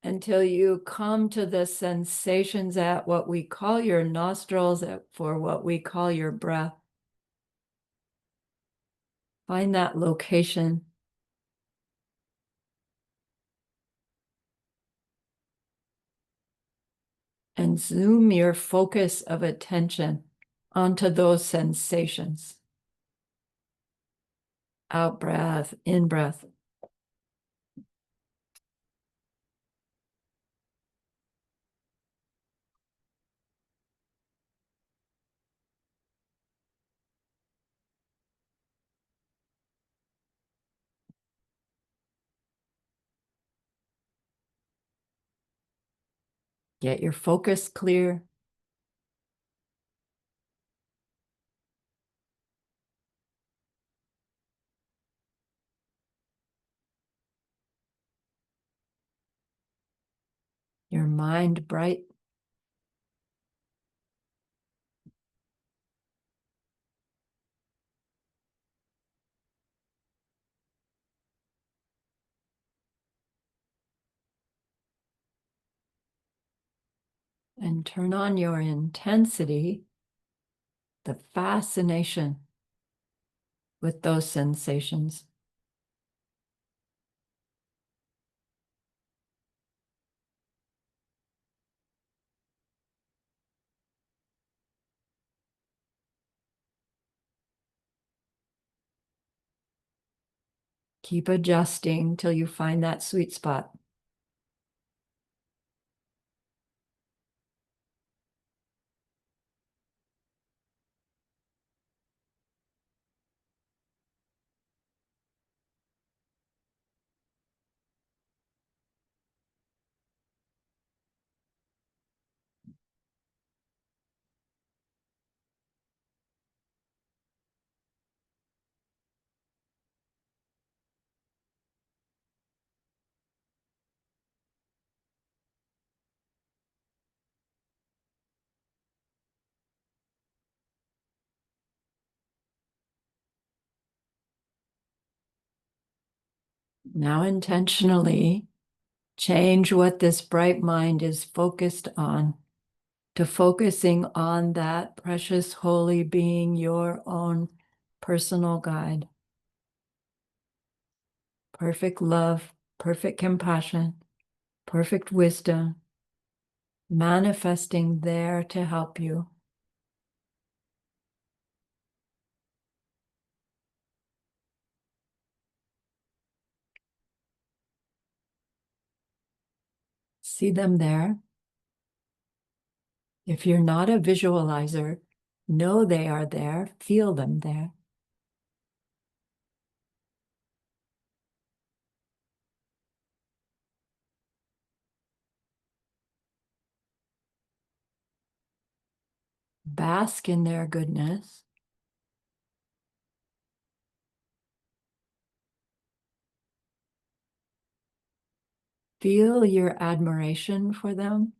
until you come to the sensations at what we call your nostrils, for what we call your breath. Find that location. And zoom your focus of attention onto those sensations. Out breath, in breath. Get your focus clear. Your mind bright. And turn on your intensity, the fascination with those sensations. Keep adjusting till you find that sweet spot. Now intentionally change what this bright mind is focused on to focusing on that precious holy being, your own personal guide. Perfect love, perfect compassion, perfect wisdom, manifesting there to help you. See them there. If you're not a visualizer, know they are there, feel them there. Bask in their goodness. Feel your admiration for them.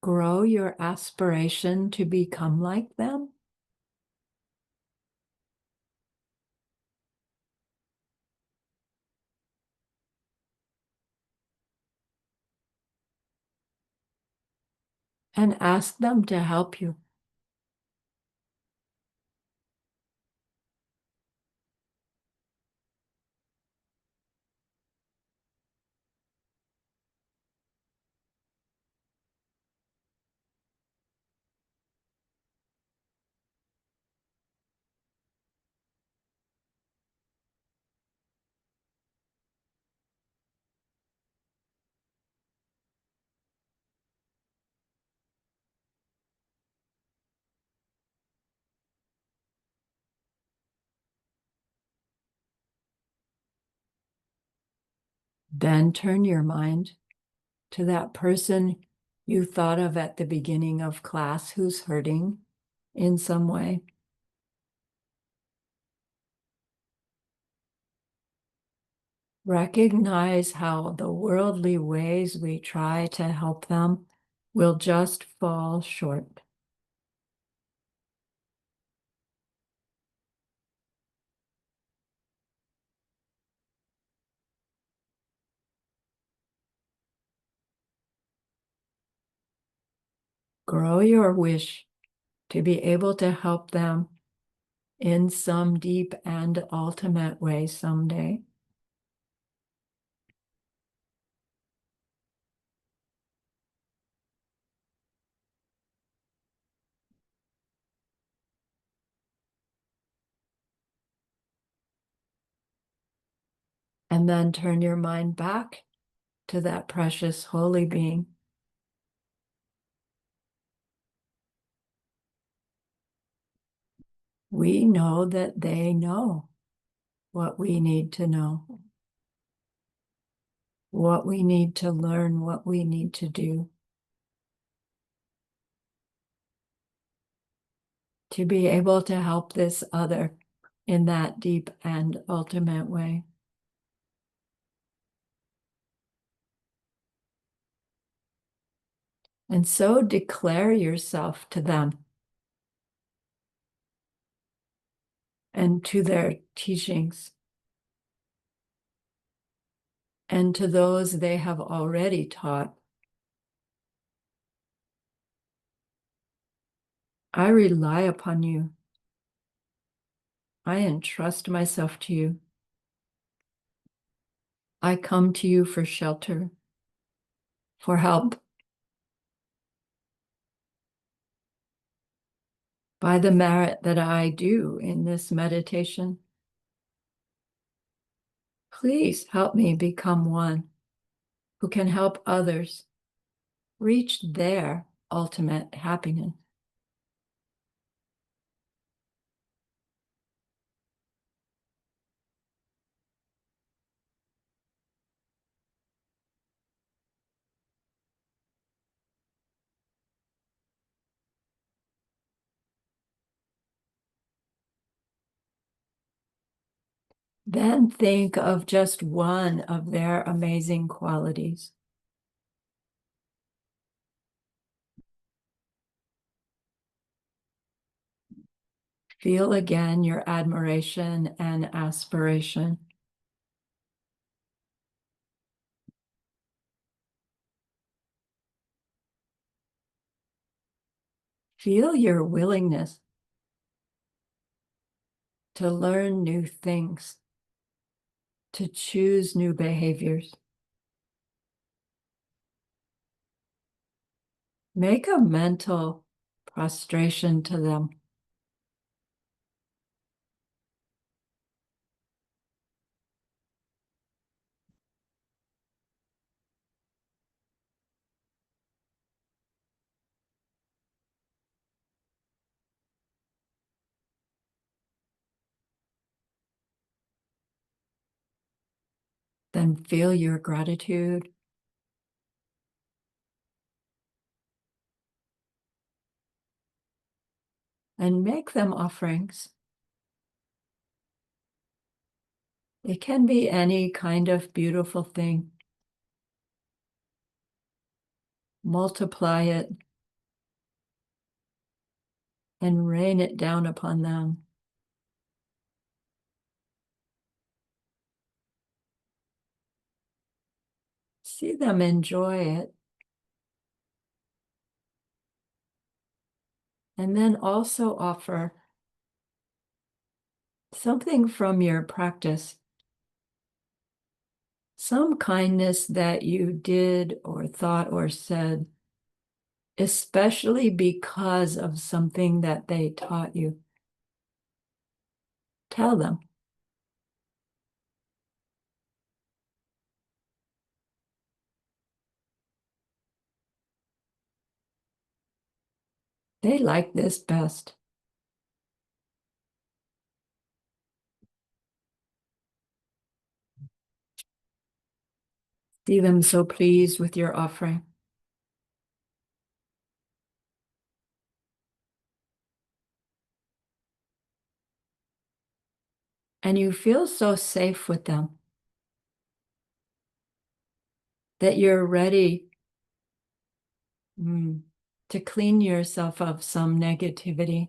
Grow your aspiration to become like them. And ask them to help you. Then turn your mind to that person you thought of at the beginning of class who's hurting in some way. Recognize how the worldly ways we try to help them will just fall short. Grow your wish to be able to help them in some deep and ultimate way someday. And then turn your mind back to that precious holy being. We know that they know what we need to know, what we need to learn, what we need to do to be able to help this other in that deep and ultimate way. And so declare yourself to them and to their teachings and to those they have already taught. I rely upon you. I entrust myself to you. I come to you for shelter, for help. By the merit that I do in this meditation, please help me become one who can help others reach their ultimate happiness. Then think of just one of their amazing qualities. Feel again your admiration and aspiration. Feel your willingness to learn new things, to choose new behaviors. Make a mental prostration to them. Then feel your gratitude. And make them offerings. It can be any kind of beautiful thing. Multiply it and rain it down upon them. See them enjoy it. And then also offer something from your practice, some kindness that you did or thought or said, especially because of something that they taught you. Tell them. They like this best. See them so pleased with your offering. And you feel so safe with them that you're ready to clean yourself of some negativity.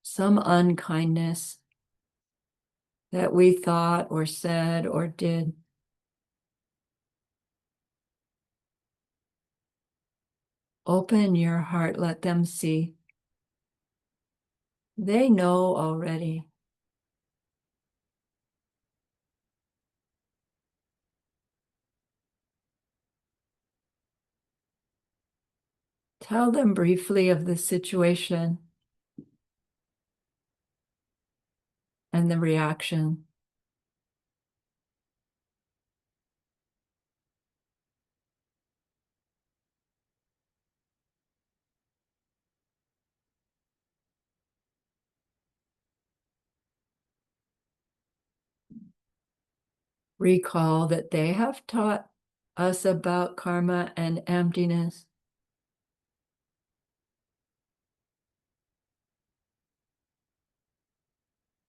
Some unkindness that we thought or said or did. Open your heart, let them see. They know already. Tell them briefly of the situation and the reaction. Recall that they have taught us about karma and emptiness.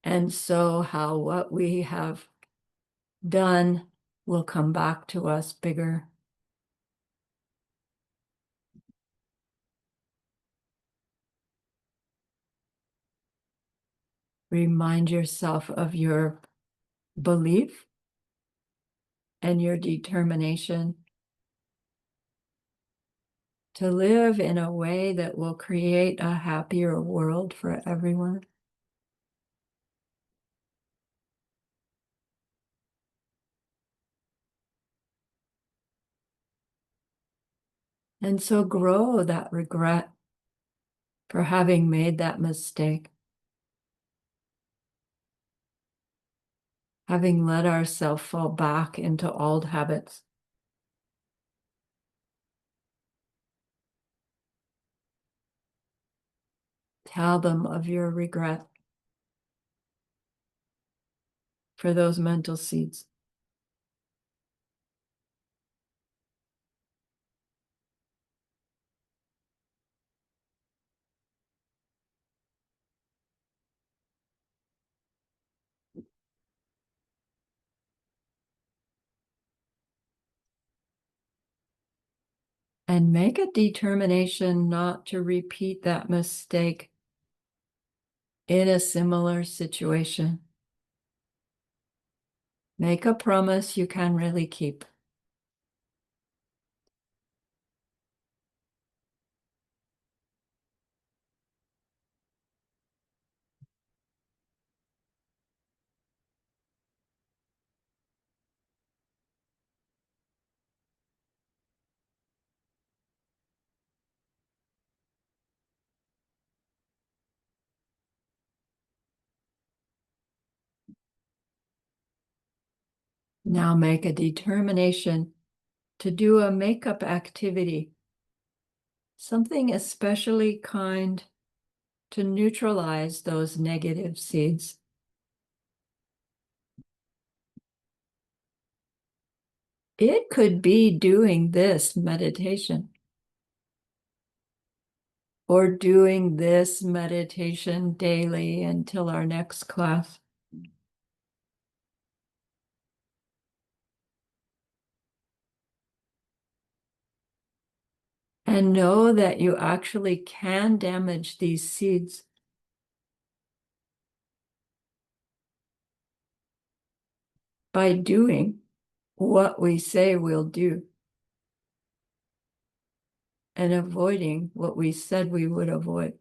And so how what we have done will come back to us bigger. Remind yourself of your belief and your determination to live in a way that will create a happier world for everyone. And so grow that regret for having made that mistake, having let ourselves fall back into old habits. Tell them of your regret for those mental seeds. And make a determination not to repeat that mistake in a similar situation. Make a promise you can really keep. Now make a determination to do a makeup activity, something especially kind to neutralize those negative seeds. It could be doing this meditation or doing this meditation daily until our next class. And know that you actually can damage these seeds by doing what we say we'll do and avoiding what we said we would avoid.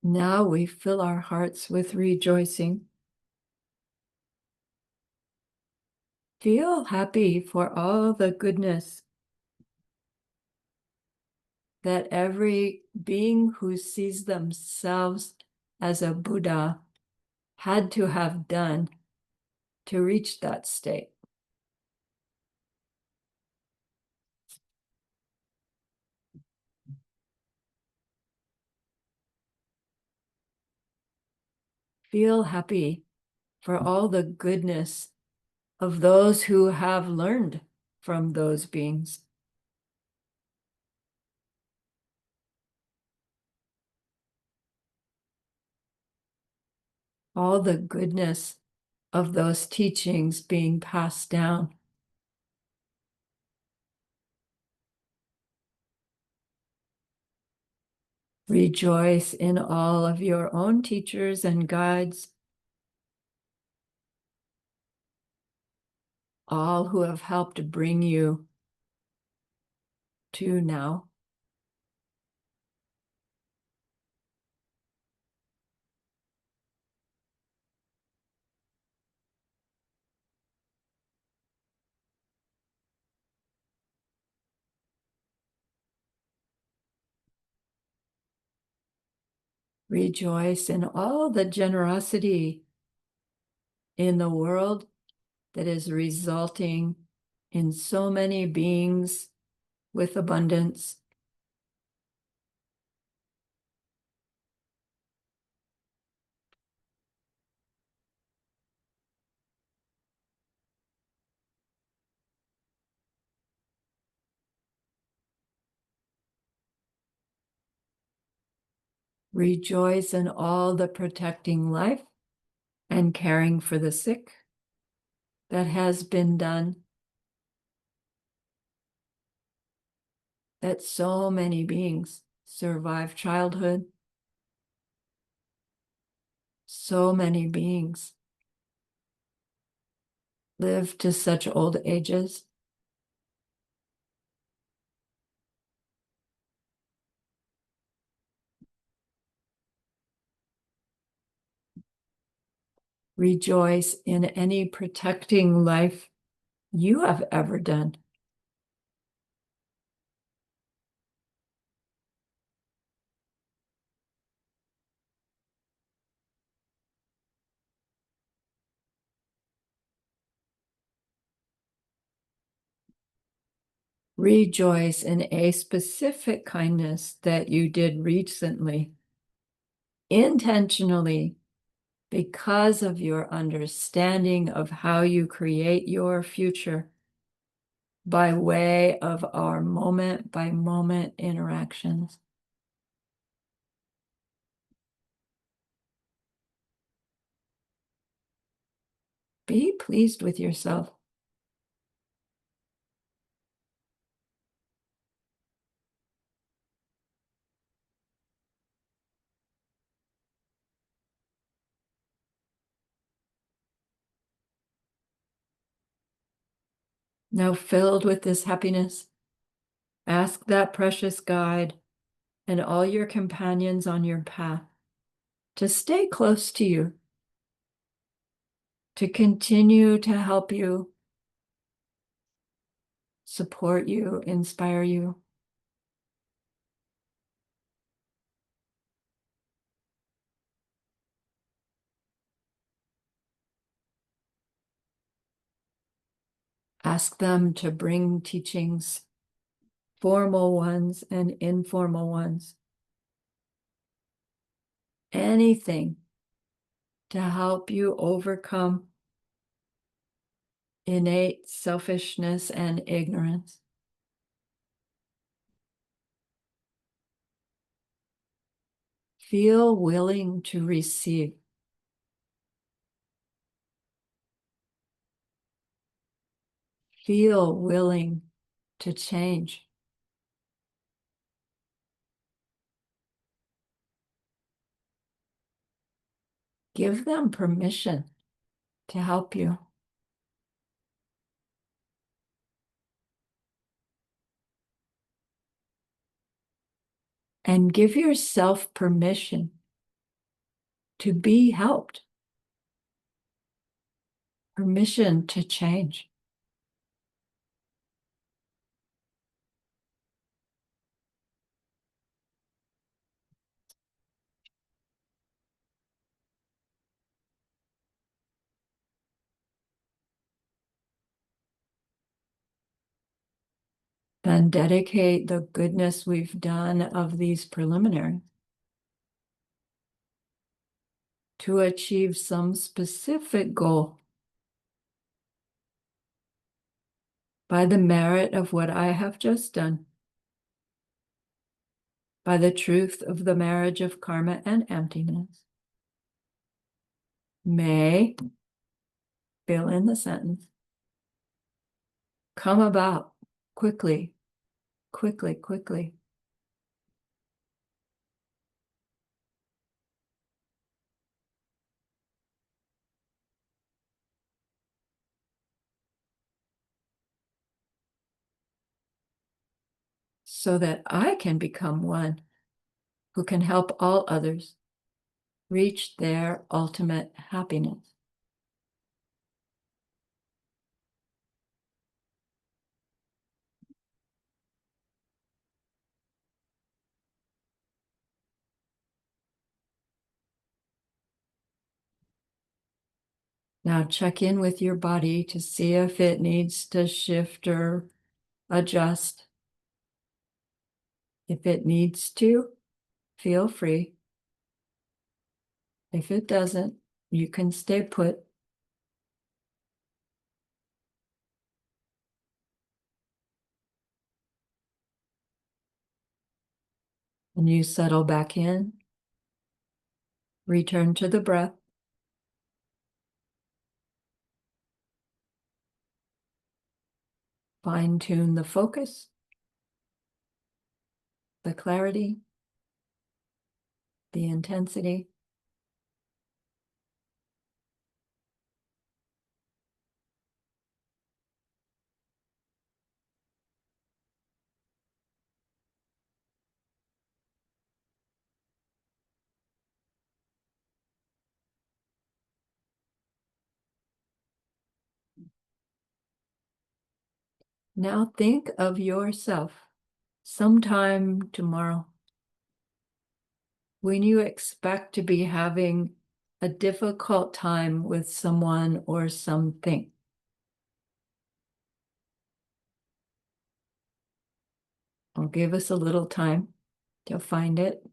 Now we fill our hearts with rejoicing. Feel happy for all the goodness that every being who sees themselves as a Buddha had to have done to reach that state. Feel happy for all the goodness of those who have learned from those beings. All the goodness of those teachings being passed down. Rejoice in all of your own teachers and guides, all who have helped bring you to now. Rejoice in all the generosity in the world that is resulting in so many beings with abundance. Rejoice in all the protecting life and caring for the sick that has been done, that so many beings survive childhood, so many beings live to such old ages. Rejoice in any protecting life you have ever done. Rejoice in a specific kindness that you did recently, intentionally, because of your understanding of how you create your future by way of our moment by moment interactions. Be pleased with yourself. Now, filled with this happiness, ask that precious guide and all your companions on your path to stay close to you, to continue to help you, support you, inspire you. Ask them to bring teachings, formal ones and informal ones. Anything to help you overcome innate selfishness and ignorance. Feel willing to receive. Feel willing to change. Give them permission to help you. And give yourself permission to be helped. Permission to change. Then dedicate the goodness we've done of these preliminaries to achieve some specific goal by the merit of what I have just done, by the truth of the marriage of karma and emptiness. May, fill in the sentence, come about quickly, quickly, quickly. So that I can become one who can help all others reach their ultimate happiness. Now check in with your body to see if it needs to shift or adjust. If it needs to, feel free. If it doesn't, you can stay put. And you settle back in. Return to the breath. Fine-tune the focus, the clarity, the intensity. Now think of yourself sometime tomorrow when you expect to be having a difficult time with someone or something. I'll give us a little time to find it.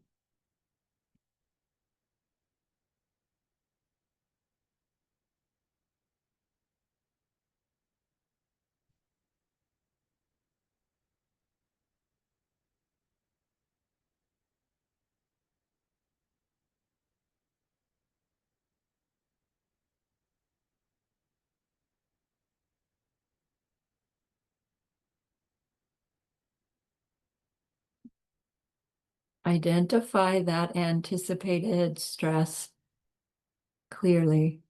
Identify that anticipated stress clearly.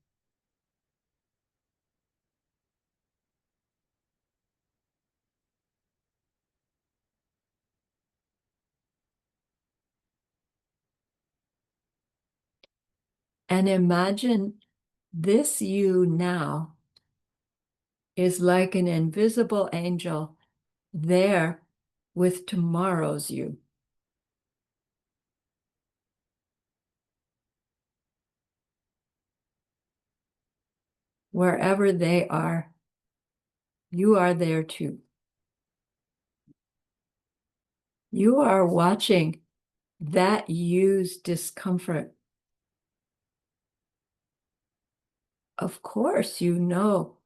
And imagine this you now is like an invisible angel there with tomorrow's you. Wherever they are, you are there too. You are watching that you's discomfort. Of course, you know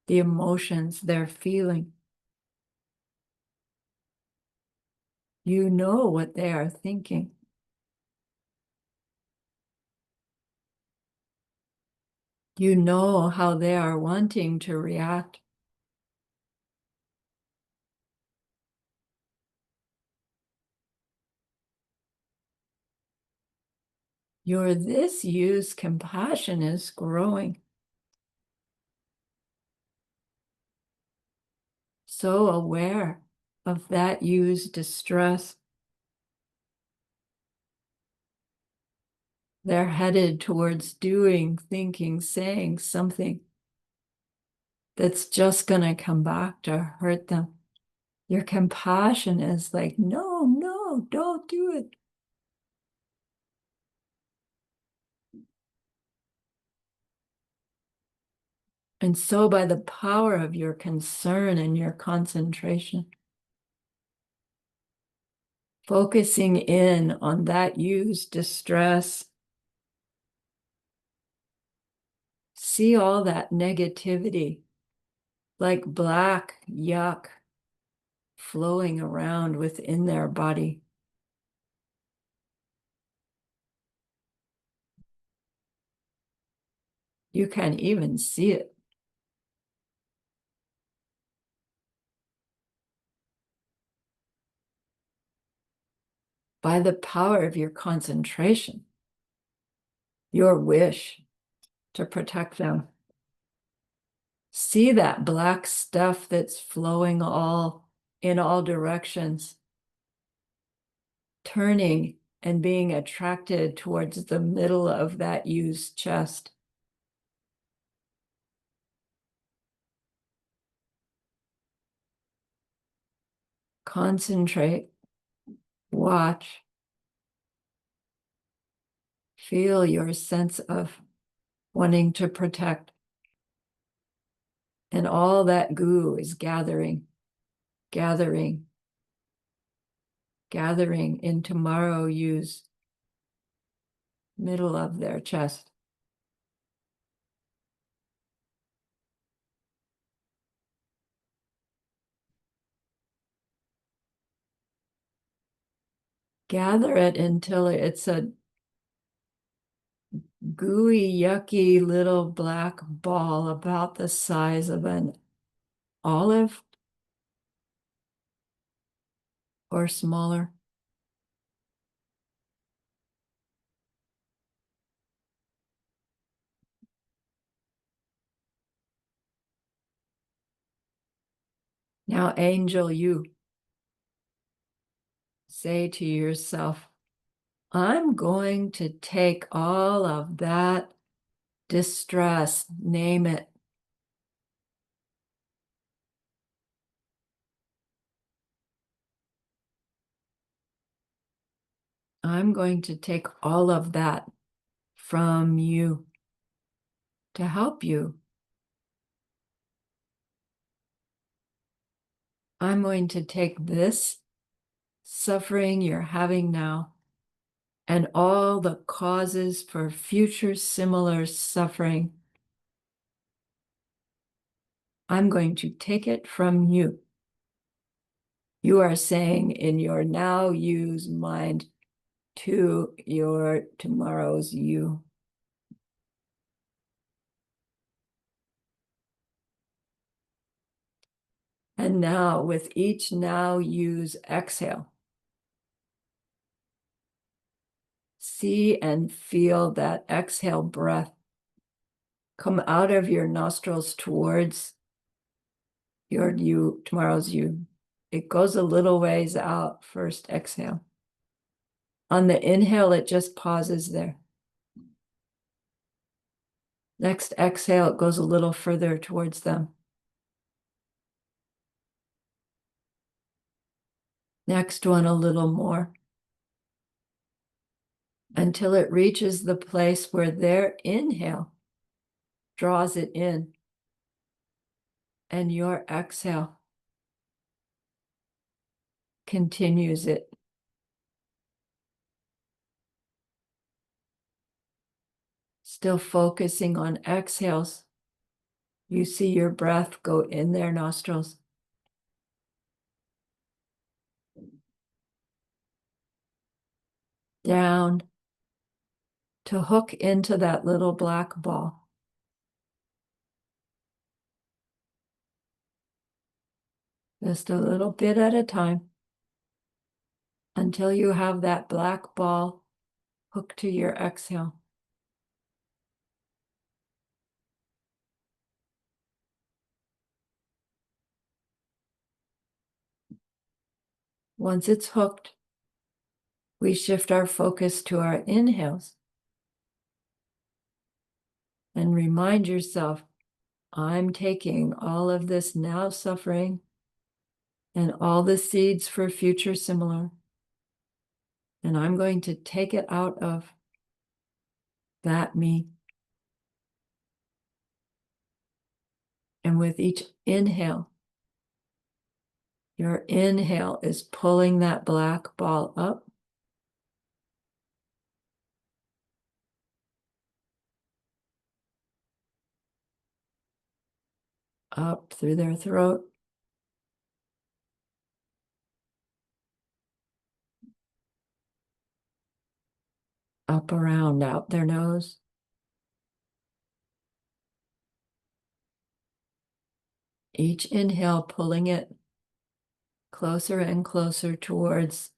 the emotions they're feeling. You know what they are thinking. You know how they are wanting to react. Your this you's compassion is growing. So aware of that you's distress. They're headed towards doing, thinking, saying something that's just going to come back to hurt them. Your compassion is like, no, no, don't do it. And so by the power of your concern and your concentration, focusing in on that you's distress, see all that negativity like black yuck flowing around within their body. You can even see it. By the power of your concentration, your wish to protect them. See that black stuff that's flowing in all directions, turning and being attracted towards the middle of that you's chest. Concentrate, watch, feel your sense of wanting to protect. And all that goo is gathering, gathering, gathering in tomorrow you's middle of their chest. Gather it until it's a gooey, yucky little black ball about the size of an olive or smaller. Now, angel you, say to yourself, I'm going to take all of that distress, name it. I'm going to take all of that from you to help you. I'm going to take this suffering you're having now and all the causes for future similar suffering. I'm going to take it from you. You are saying in your now you's mind to your tomorrow's you. And now with each now you's exhale, see and feel that exhale breath come out of your nostrils towards your you, tomorrow's you. It goes a little ways out, first exhale. On the inhale, it just pauses there. Next exhale, it goes a little further towards them. Next one, a little more. Until it reaches the place where their inhale draws it in. And your exhale continues it. Still focusing on exhales. You see your breath go in their nostrils. Down to hook into that little black ball. Just a little bit at a time until you have that black ball hooked to your exhale. Once it's hooked, we shift our focus to our inhales and remind yourself, I'm taking all of this now suffering and all the seeds for future similar, and I'm going to take it out of that me. And with each inhale, your inhale is pulling that black ball up through their throat, up around, out their nose. Each inhale pulling it closer and closer towards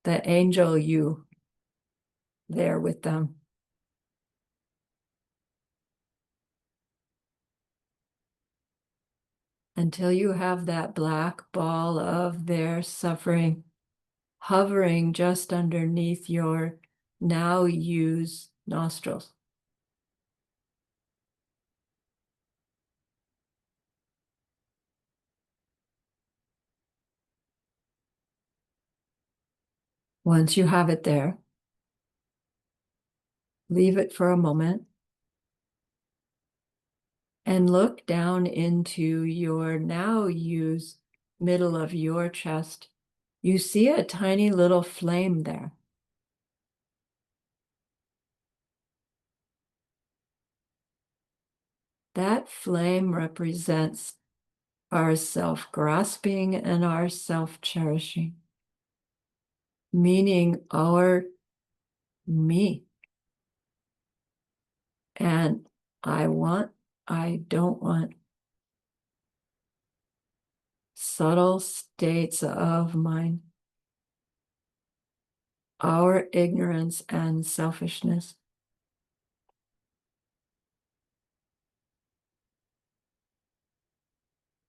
the angel you there with them. Until you have that black ball of their suffering hovering just underneath your now used nostrils. Once you have it there, leave it for a moment and look down into your now used middle of your chest. You see a tiny little flame there. That flame represents our self-grasping and our self-cherishing, meaning our me. And I want, I don't want. Subtle states of mind. our ignorance and selfishness.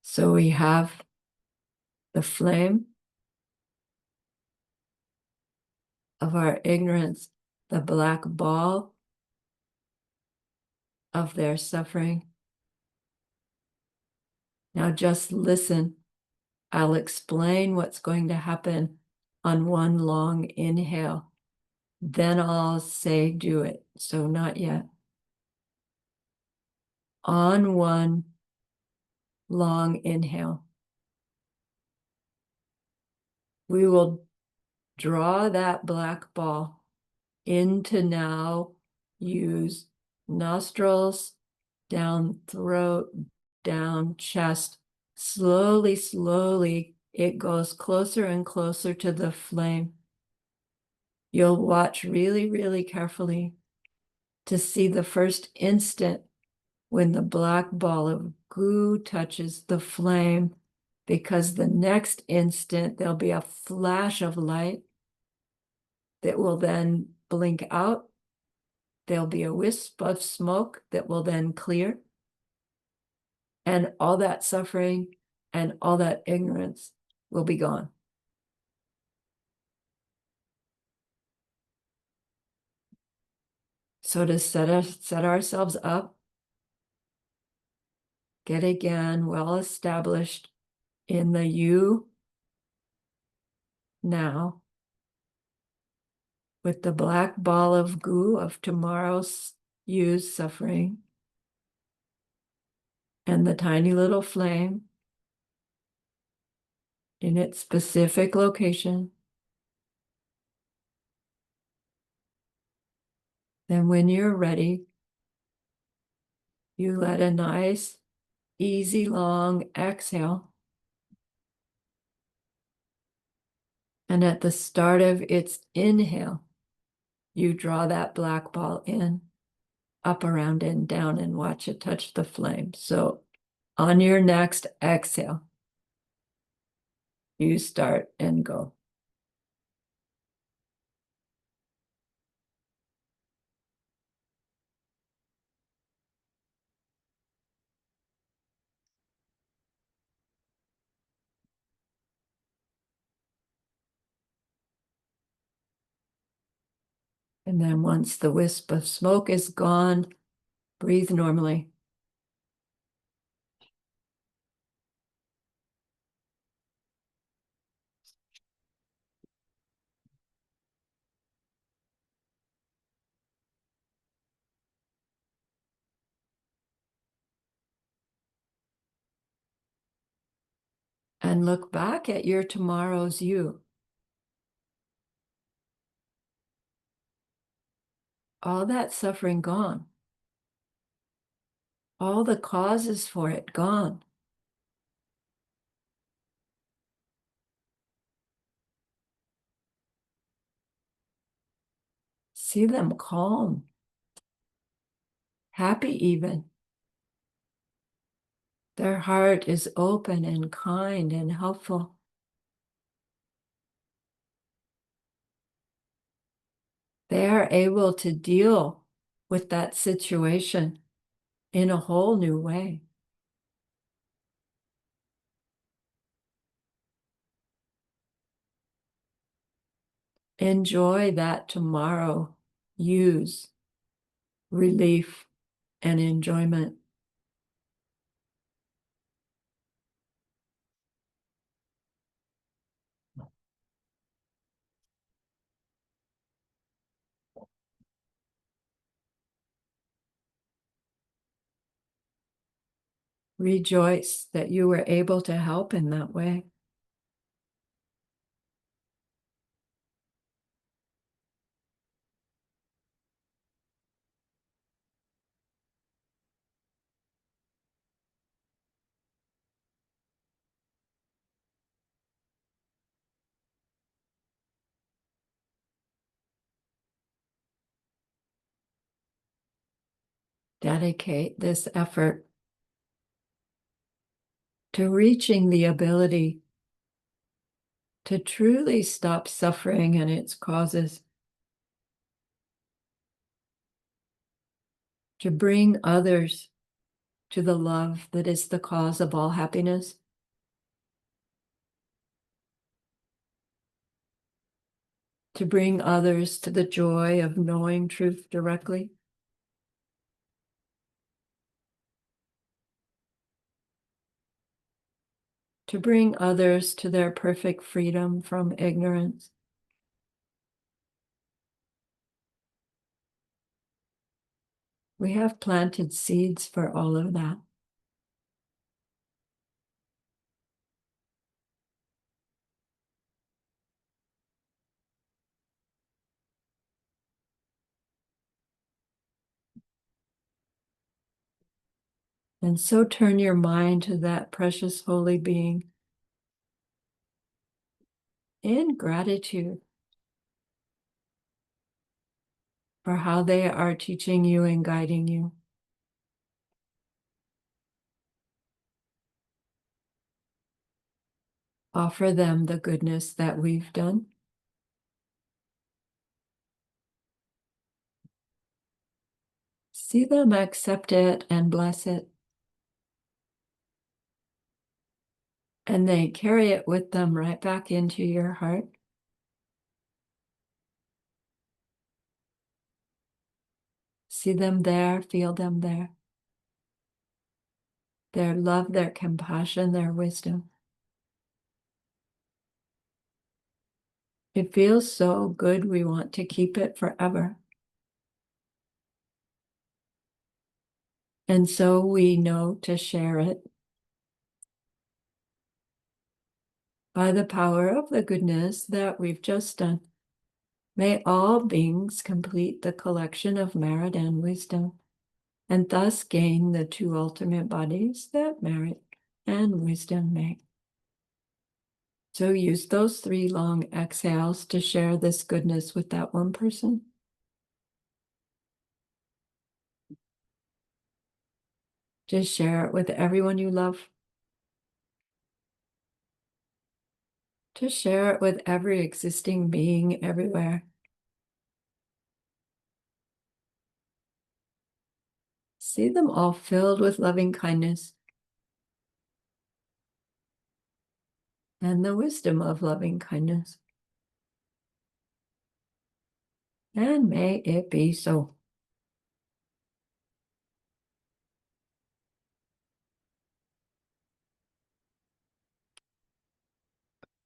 So we have the flame of our ignorance, the black ball of their suffering. Now just listen. I'll explain what's going to happen on one long inhale. Then I'll say, do it. So not yet. On one long inhale, we will draw that black ball into now. Use nostrils, down throat, down chest. Slowly, slowly, it goes closer and closer to the flame. You'll watch really, really carefully to see the first instant when the black ball of goo touches the flame, because the next instant there'll be a flash of light that will then blink out. There'll be a wisp of smoke that will then clear. And all that suffering and all that ignorance will be gone. So to set ourselves up, get again well established in the you now, with the black ball of goo of tomorrow's you's suffering and the tiny little flame in its specific location. Then when you're ready, you let a nice, easy, long exhale. And at the start of its inhale, you draw that black ball in, up, around, and down, and watch it touch the flame. So on your next exhale, you start and go. And then once the wisp of smoke is gone, breathe normally. And look back at your tomorrow's you. All that suffering gone. All the causes for it gone. See them calm, happy even. Their heart is open and kind and helpful. They are able to deal with that situation in a whole new way. Enjoy that tomorrow. Use relief and enjoyment. Rejoice that you were able to help in that way. Dedicate this effort to reaching the ability to truly stop suffering and its causes, to bring others to the love that is the cause of all happiness, to bring others to the joy of knowing truth directly, to bring others to their perfect freedom from ignorance. We have planted seeds for all of that. And so turn your mind to that precious holy being in gratitude for how they are teaching you and guiding you. Offer them the goodness that we've done. See them accept it and bless it. And they carry it with them right back into your heart. See them there, feel them there. Their love, their compassion, their wisdom. It feels so good, we want to keep it forever. And so we know to share it by the power of the goodness that we've just done. May all beings complete the collection of merit and wisdom, and thus gain the two ultimate bodies that merit and wisdom make. So use those 3 long exhales to share this goodness with that one person. Just share it with everyone you love. To share it with every existing being everywhere. See them all filled with loving kindness and the wisdom of loving kindness. And may it be so.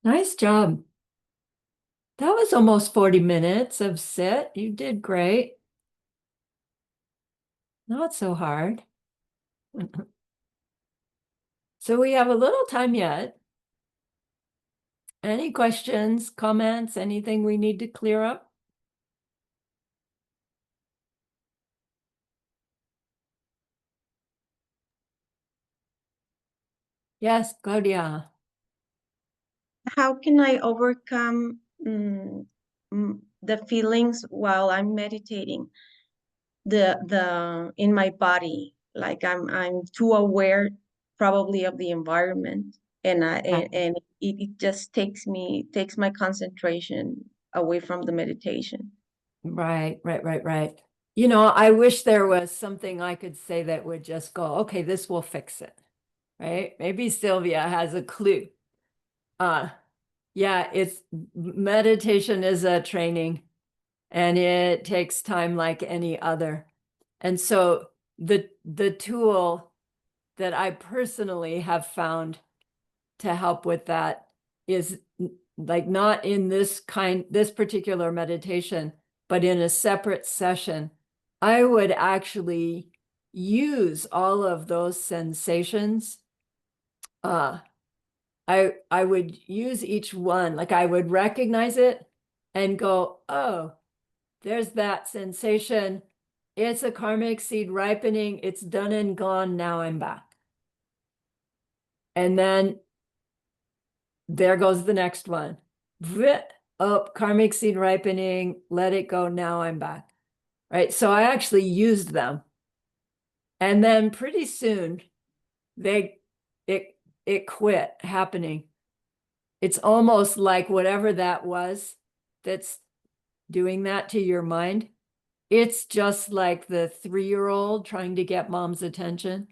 Nice job. That was almost 40 minutes of sit. You did great. Not so hard. So we have a little time yet. Any questions, comments, anything we need to clear up? Yes, Claudia. How can I overcome the feelings while I'm meditating? The in my body, like I'm too aware probably of the environment, and it just takes my concentration away from the meditation. Right. You know, I wish there was something I could say that would just go, okay, this will fix it. Right? Maybe Sylvia has a clue. Yeah, meditation is a training and it takes time like any other. And so the tool that I personally have found to help with that is like not in this particular meditation, but in a separate session, I would actually use all of those sensations. I would use each one, like I would recognize it and go, oh, there's that sensation. It's a karmic seed ripening. It's done and gone. Now I'm back. And then there goes the next one. Oh, karmic seed ripening. Let it go. Now I'm back. Right. So I actually used them. And then pretty soon it quit happening. It's almost like whatever that was that's doing that to your mind. It's just like the 3-year-old trying to get mom's attention.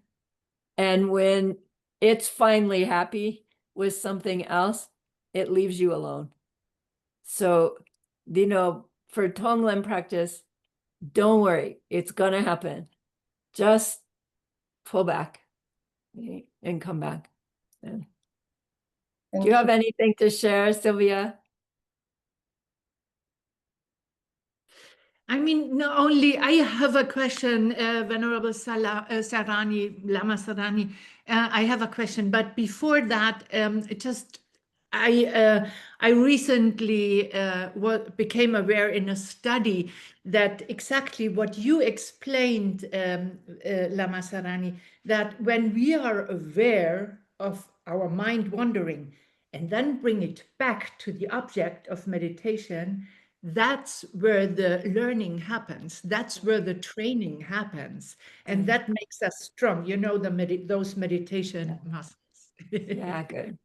And when it's finally happy with something else, it leaves you alone. So, for TongLen practice, don't worry, it's gonna happen. Just pull back and come back. And do Thank you have anything to share, Sylvia? I mean, not only I have a question, Venerable Sarani, Lama Sarani. I have a question, but before that, I recently became aware in a study that exactly what you explained, Lama Sarani, that when we are aware of our mind wandering and then bring it back to the object of meditation, that's where the learning happens. That's where the training happens. And that makes us strong. You know, those meditation muscles. Yeah, good.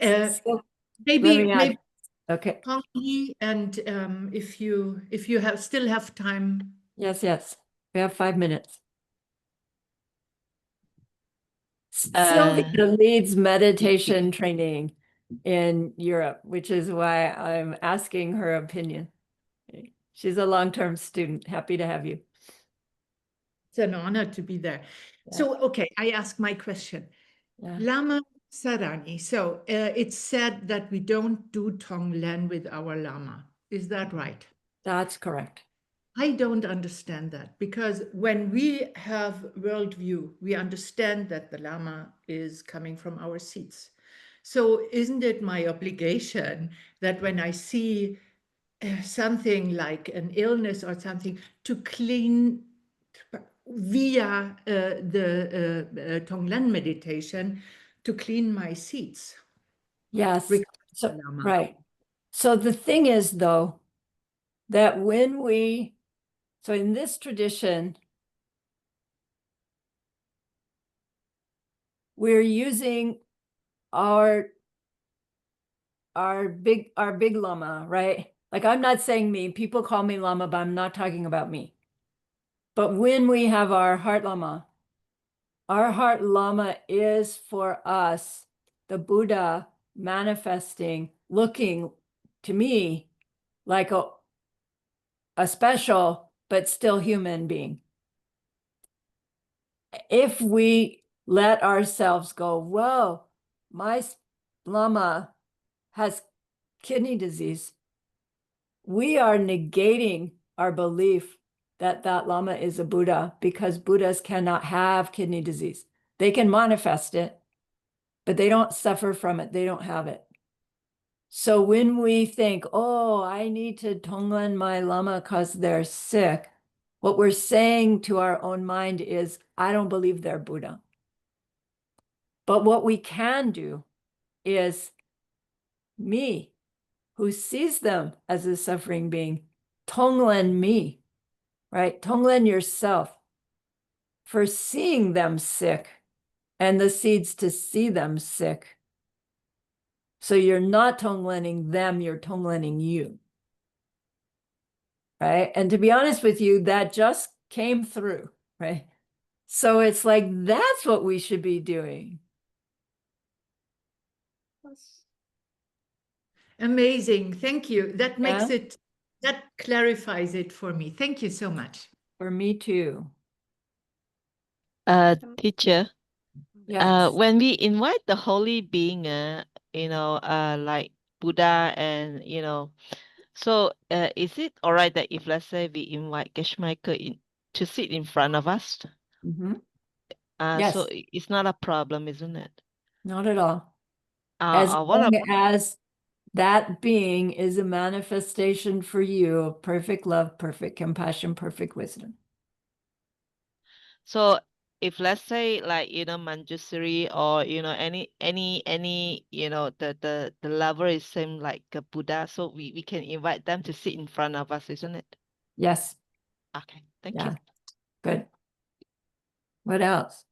Uh, So, maybe, let me add. maybe, Okay. Connie, and if you still have time. Yes. We have 5 minutes. Uh, Sylvia leads meditation training in Europe, which is why I'm asking her opinion. She's a long-term student. Happy to have you. It's an honor to be there. Yeah. So, okay, I ask my question. Yeah. Lama Sarani, so it's said that we don't do TongLen with our Lama. Is that right? That's correct. I don't understand that, because when we have worldview, we understand that the Lama is coming from our seats. So isn't it my obligation that when I see something like an illness or something, to clean via the TongLen meditation, to clean my seats? Yes. Regarding So, the Lama. right. So the thing is, though, that so in this tradition, we're using our big lama, right? Like, I'm not saying me, people call me lama, but I'm not talking about me. But when we have our heart lama is for us the Buddha manifesting, looking to me like a special but still human being. If we let ourselves go, whoa, my lama has kidney disease, we are negating our belief that that lama is a Buddha, because Buddhas cannot have kidney disease. They can manifest it, but they don't suffer from it. They don't have it. So when we think, oh, I need to TongLen my lama because they're sick, what we're saying to our own mind is, I don't believe they're Buddha. But what we can do is, me, who sees them as a suffering being, TongLen me, right? TongLen yourself for seeing them sick and the seeds to see them sick. So you're not TongLening them, you're TongLening you. Right? And to be honest with you, that just came through, right? So it's like, that's what we should be doing. Amazing. Thank you. That makes Yeah. it, that clarifies it for me. Thank you so much. For me too. Teacher, Yes. when we invite the holy being, like Buddha and, so is it all right that if, let's say, we invite Geshmaker in to sit in front of us? Mhm. So Yes, it's not a problem, isn't it? not at all. As What long about, as that being is a manifestation for you of perfect love, perfect compassion, perfect wisdom. so if, let's say, like, Manjusri, or, any, the lover is same like a Buddha, so we can invite them to sit in front of us, isn't it? Yes. Okay, thank Yeah. you. Good. What else?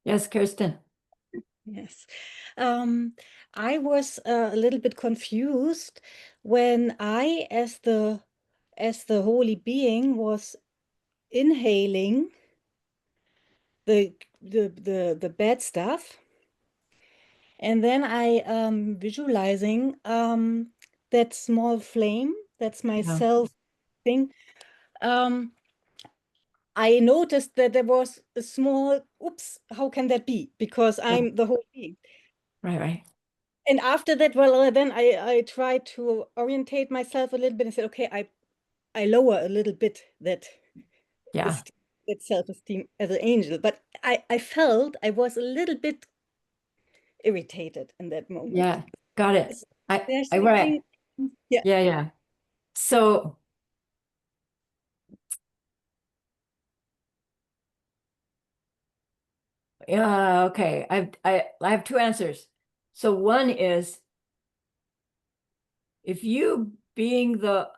Yes, Kirsten. Yes. I was a little bit confused when I, as the holy being, was inhaling the bad stuff, and then I visualizing that small flame. That's my Yeah. self thing. I noticed that there was a small, oops, how can that be? Because I'm the whole being. Right, right. And after that, well, then I tried to orientate myself a little bit and said, okay, I lower a little bit that Yeah. that self-esteem as an angel. But I felt I was a little bit irritated in that moment. Yeah. Got it. There's Right. something, yeah. Yeah, yeah. So yeah, okay. I have two answers. So one is, if you being the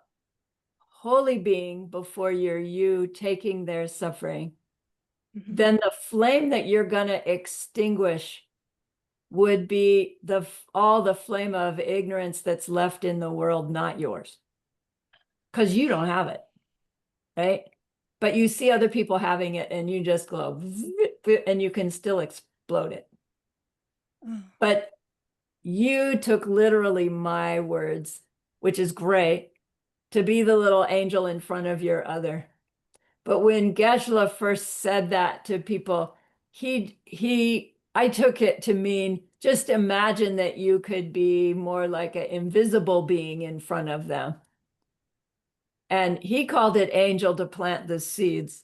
holy being before you're you taking their suffering, then the flame that you're gonna extinguish would be all the flame of ignorance that's left in the world, not yours. Because you don't have it, right? But you see other people having it and you just go and you can still explode it. But you took literally my words, which is great, to be the little angel in front of your other. But when Geshe-la first said that to people, I took it to mean, just imagine that you could be more like an invisible being in front of them. And he called it angel to plant the seeds.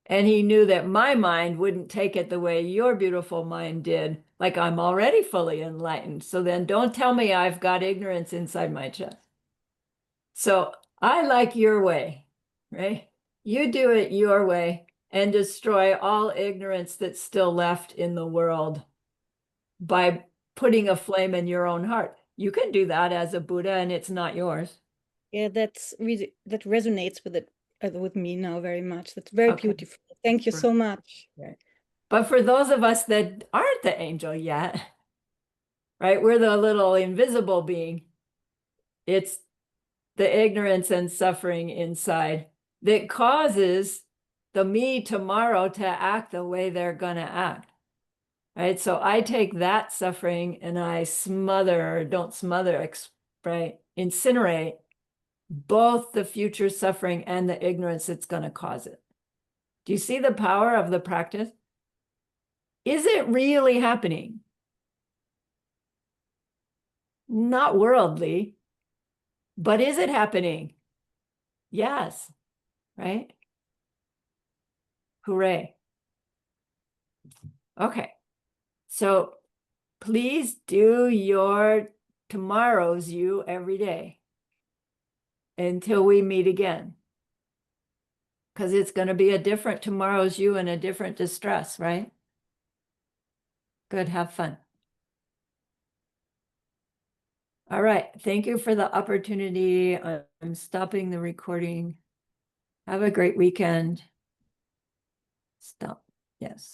And he knew that my mind wouldn't take it the way your beautiful mind did. Like, I'm already fully enlightened. So then don't tell me I've got ignorance inside my chest. So I like your way, right? You do it your way and destroy all ignorance that's still left in the world by putting a flame in your own heart. You can do that as a Buddha and it's not yours. Yeah, that resonates with me now very much. That's very beautiful. Thank you so much. Right. But for those of us that aren't the angel yet, right? We're the little invisible being. It's the ignorance and suffering inside that causes the me tomorrow to act the way they're gonna act. Right. So I take that suffering and I incinerate both the future suffering and the ignorance that's going to cause it. Do you see the power of the practice? Is it really happening? Not worldly, but is it happening? Yes. Right? Hooray. Okay. So please do your tomorrow's you every day until we meet again. Because it's going to be a different tomorrow's you and a different distress, right? Good. Have fun. All right. Thank you for the opportunity. I'm stopping the recording. Have a great weekend. Stop. Yes.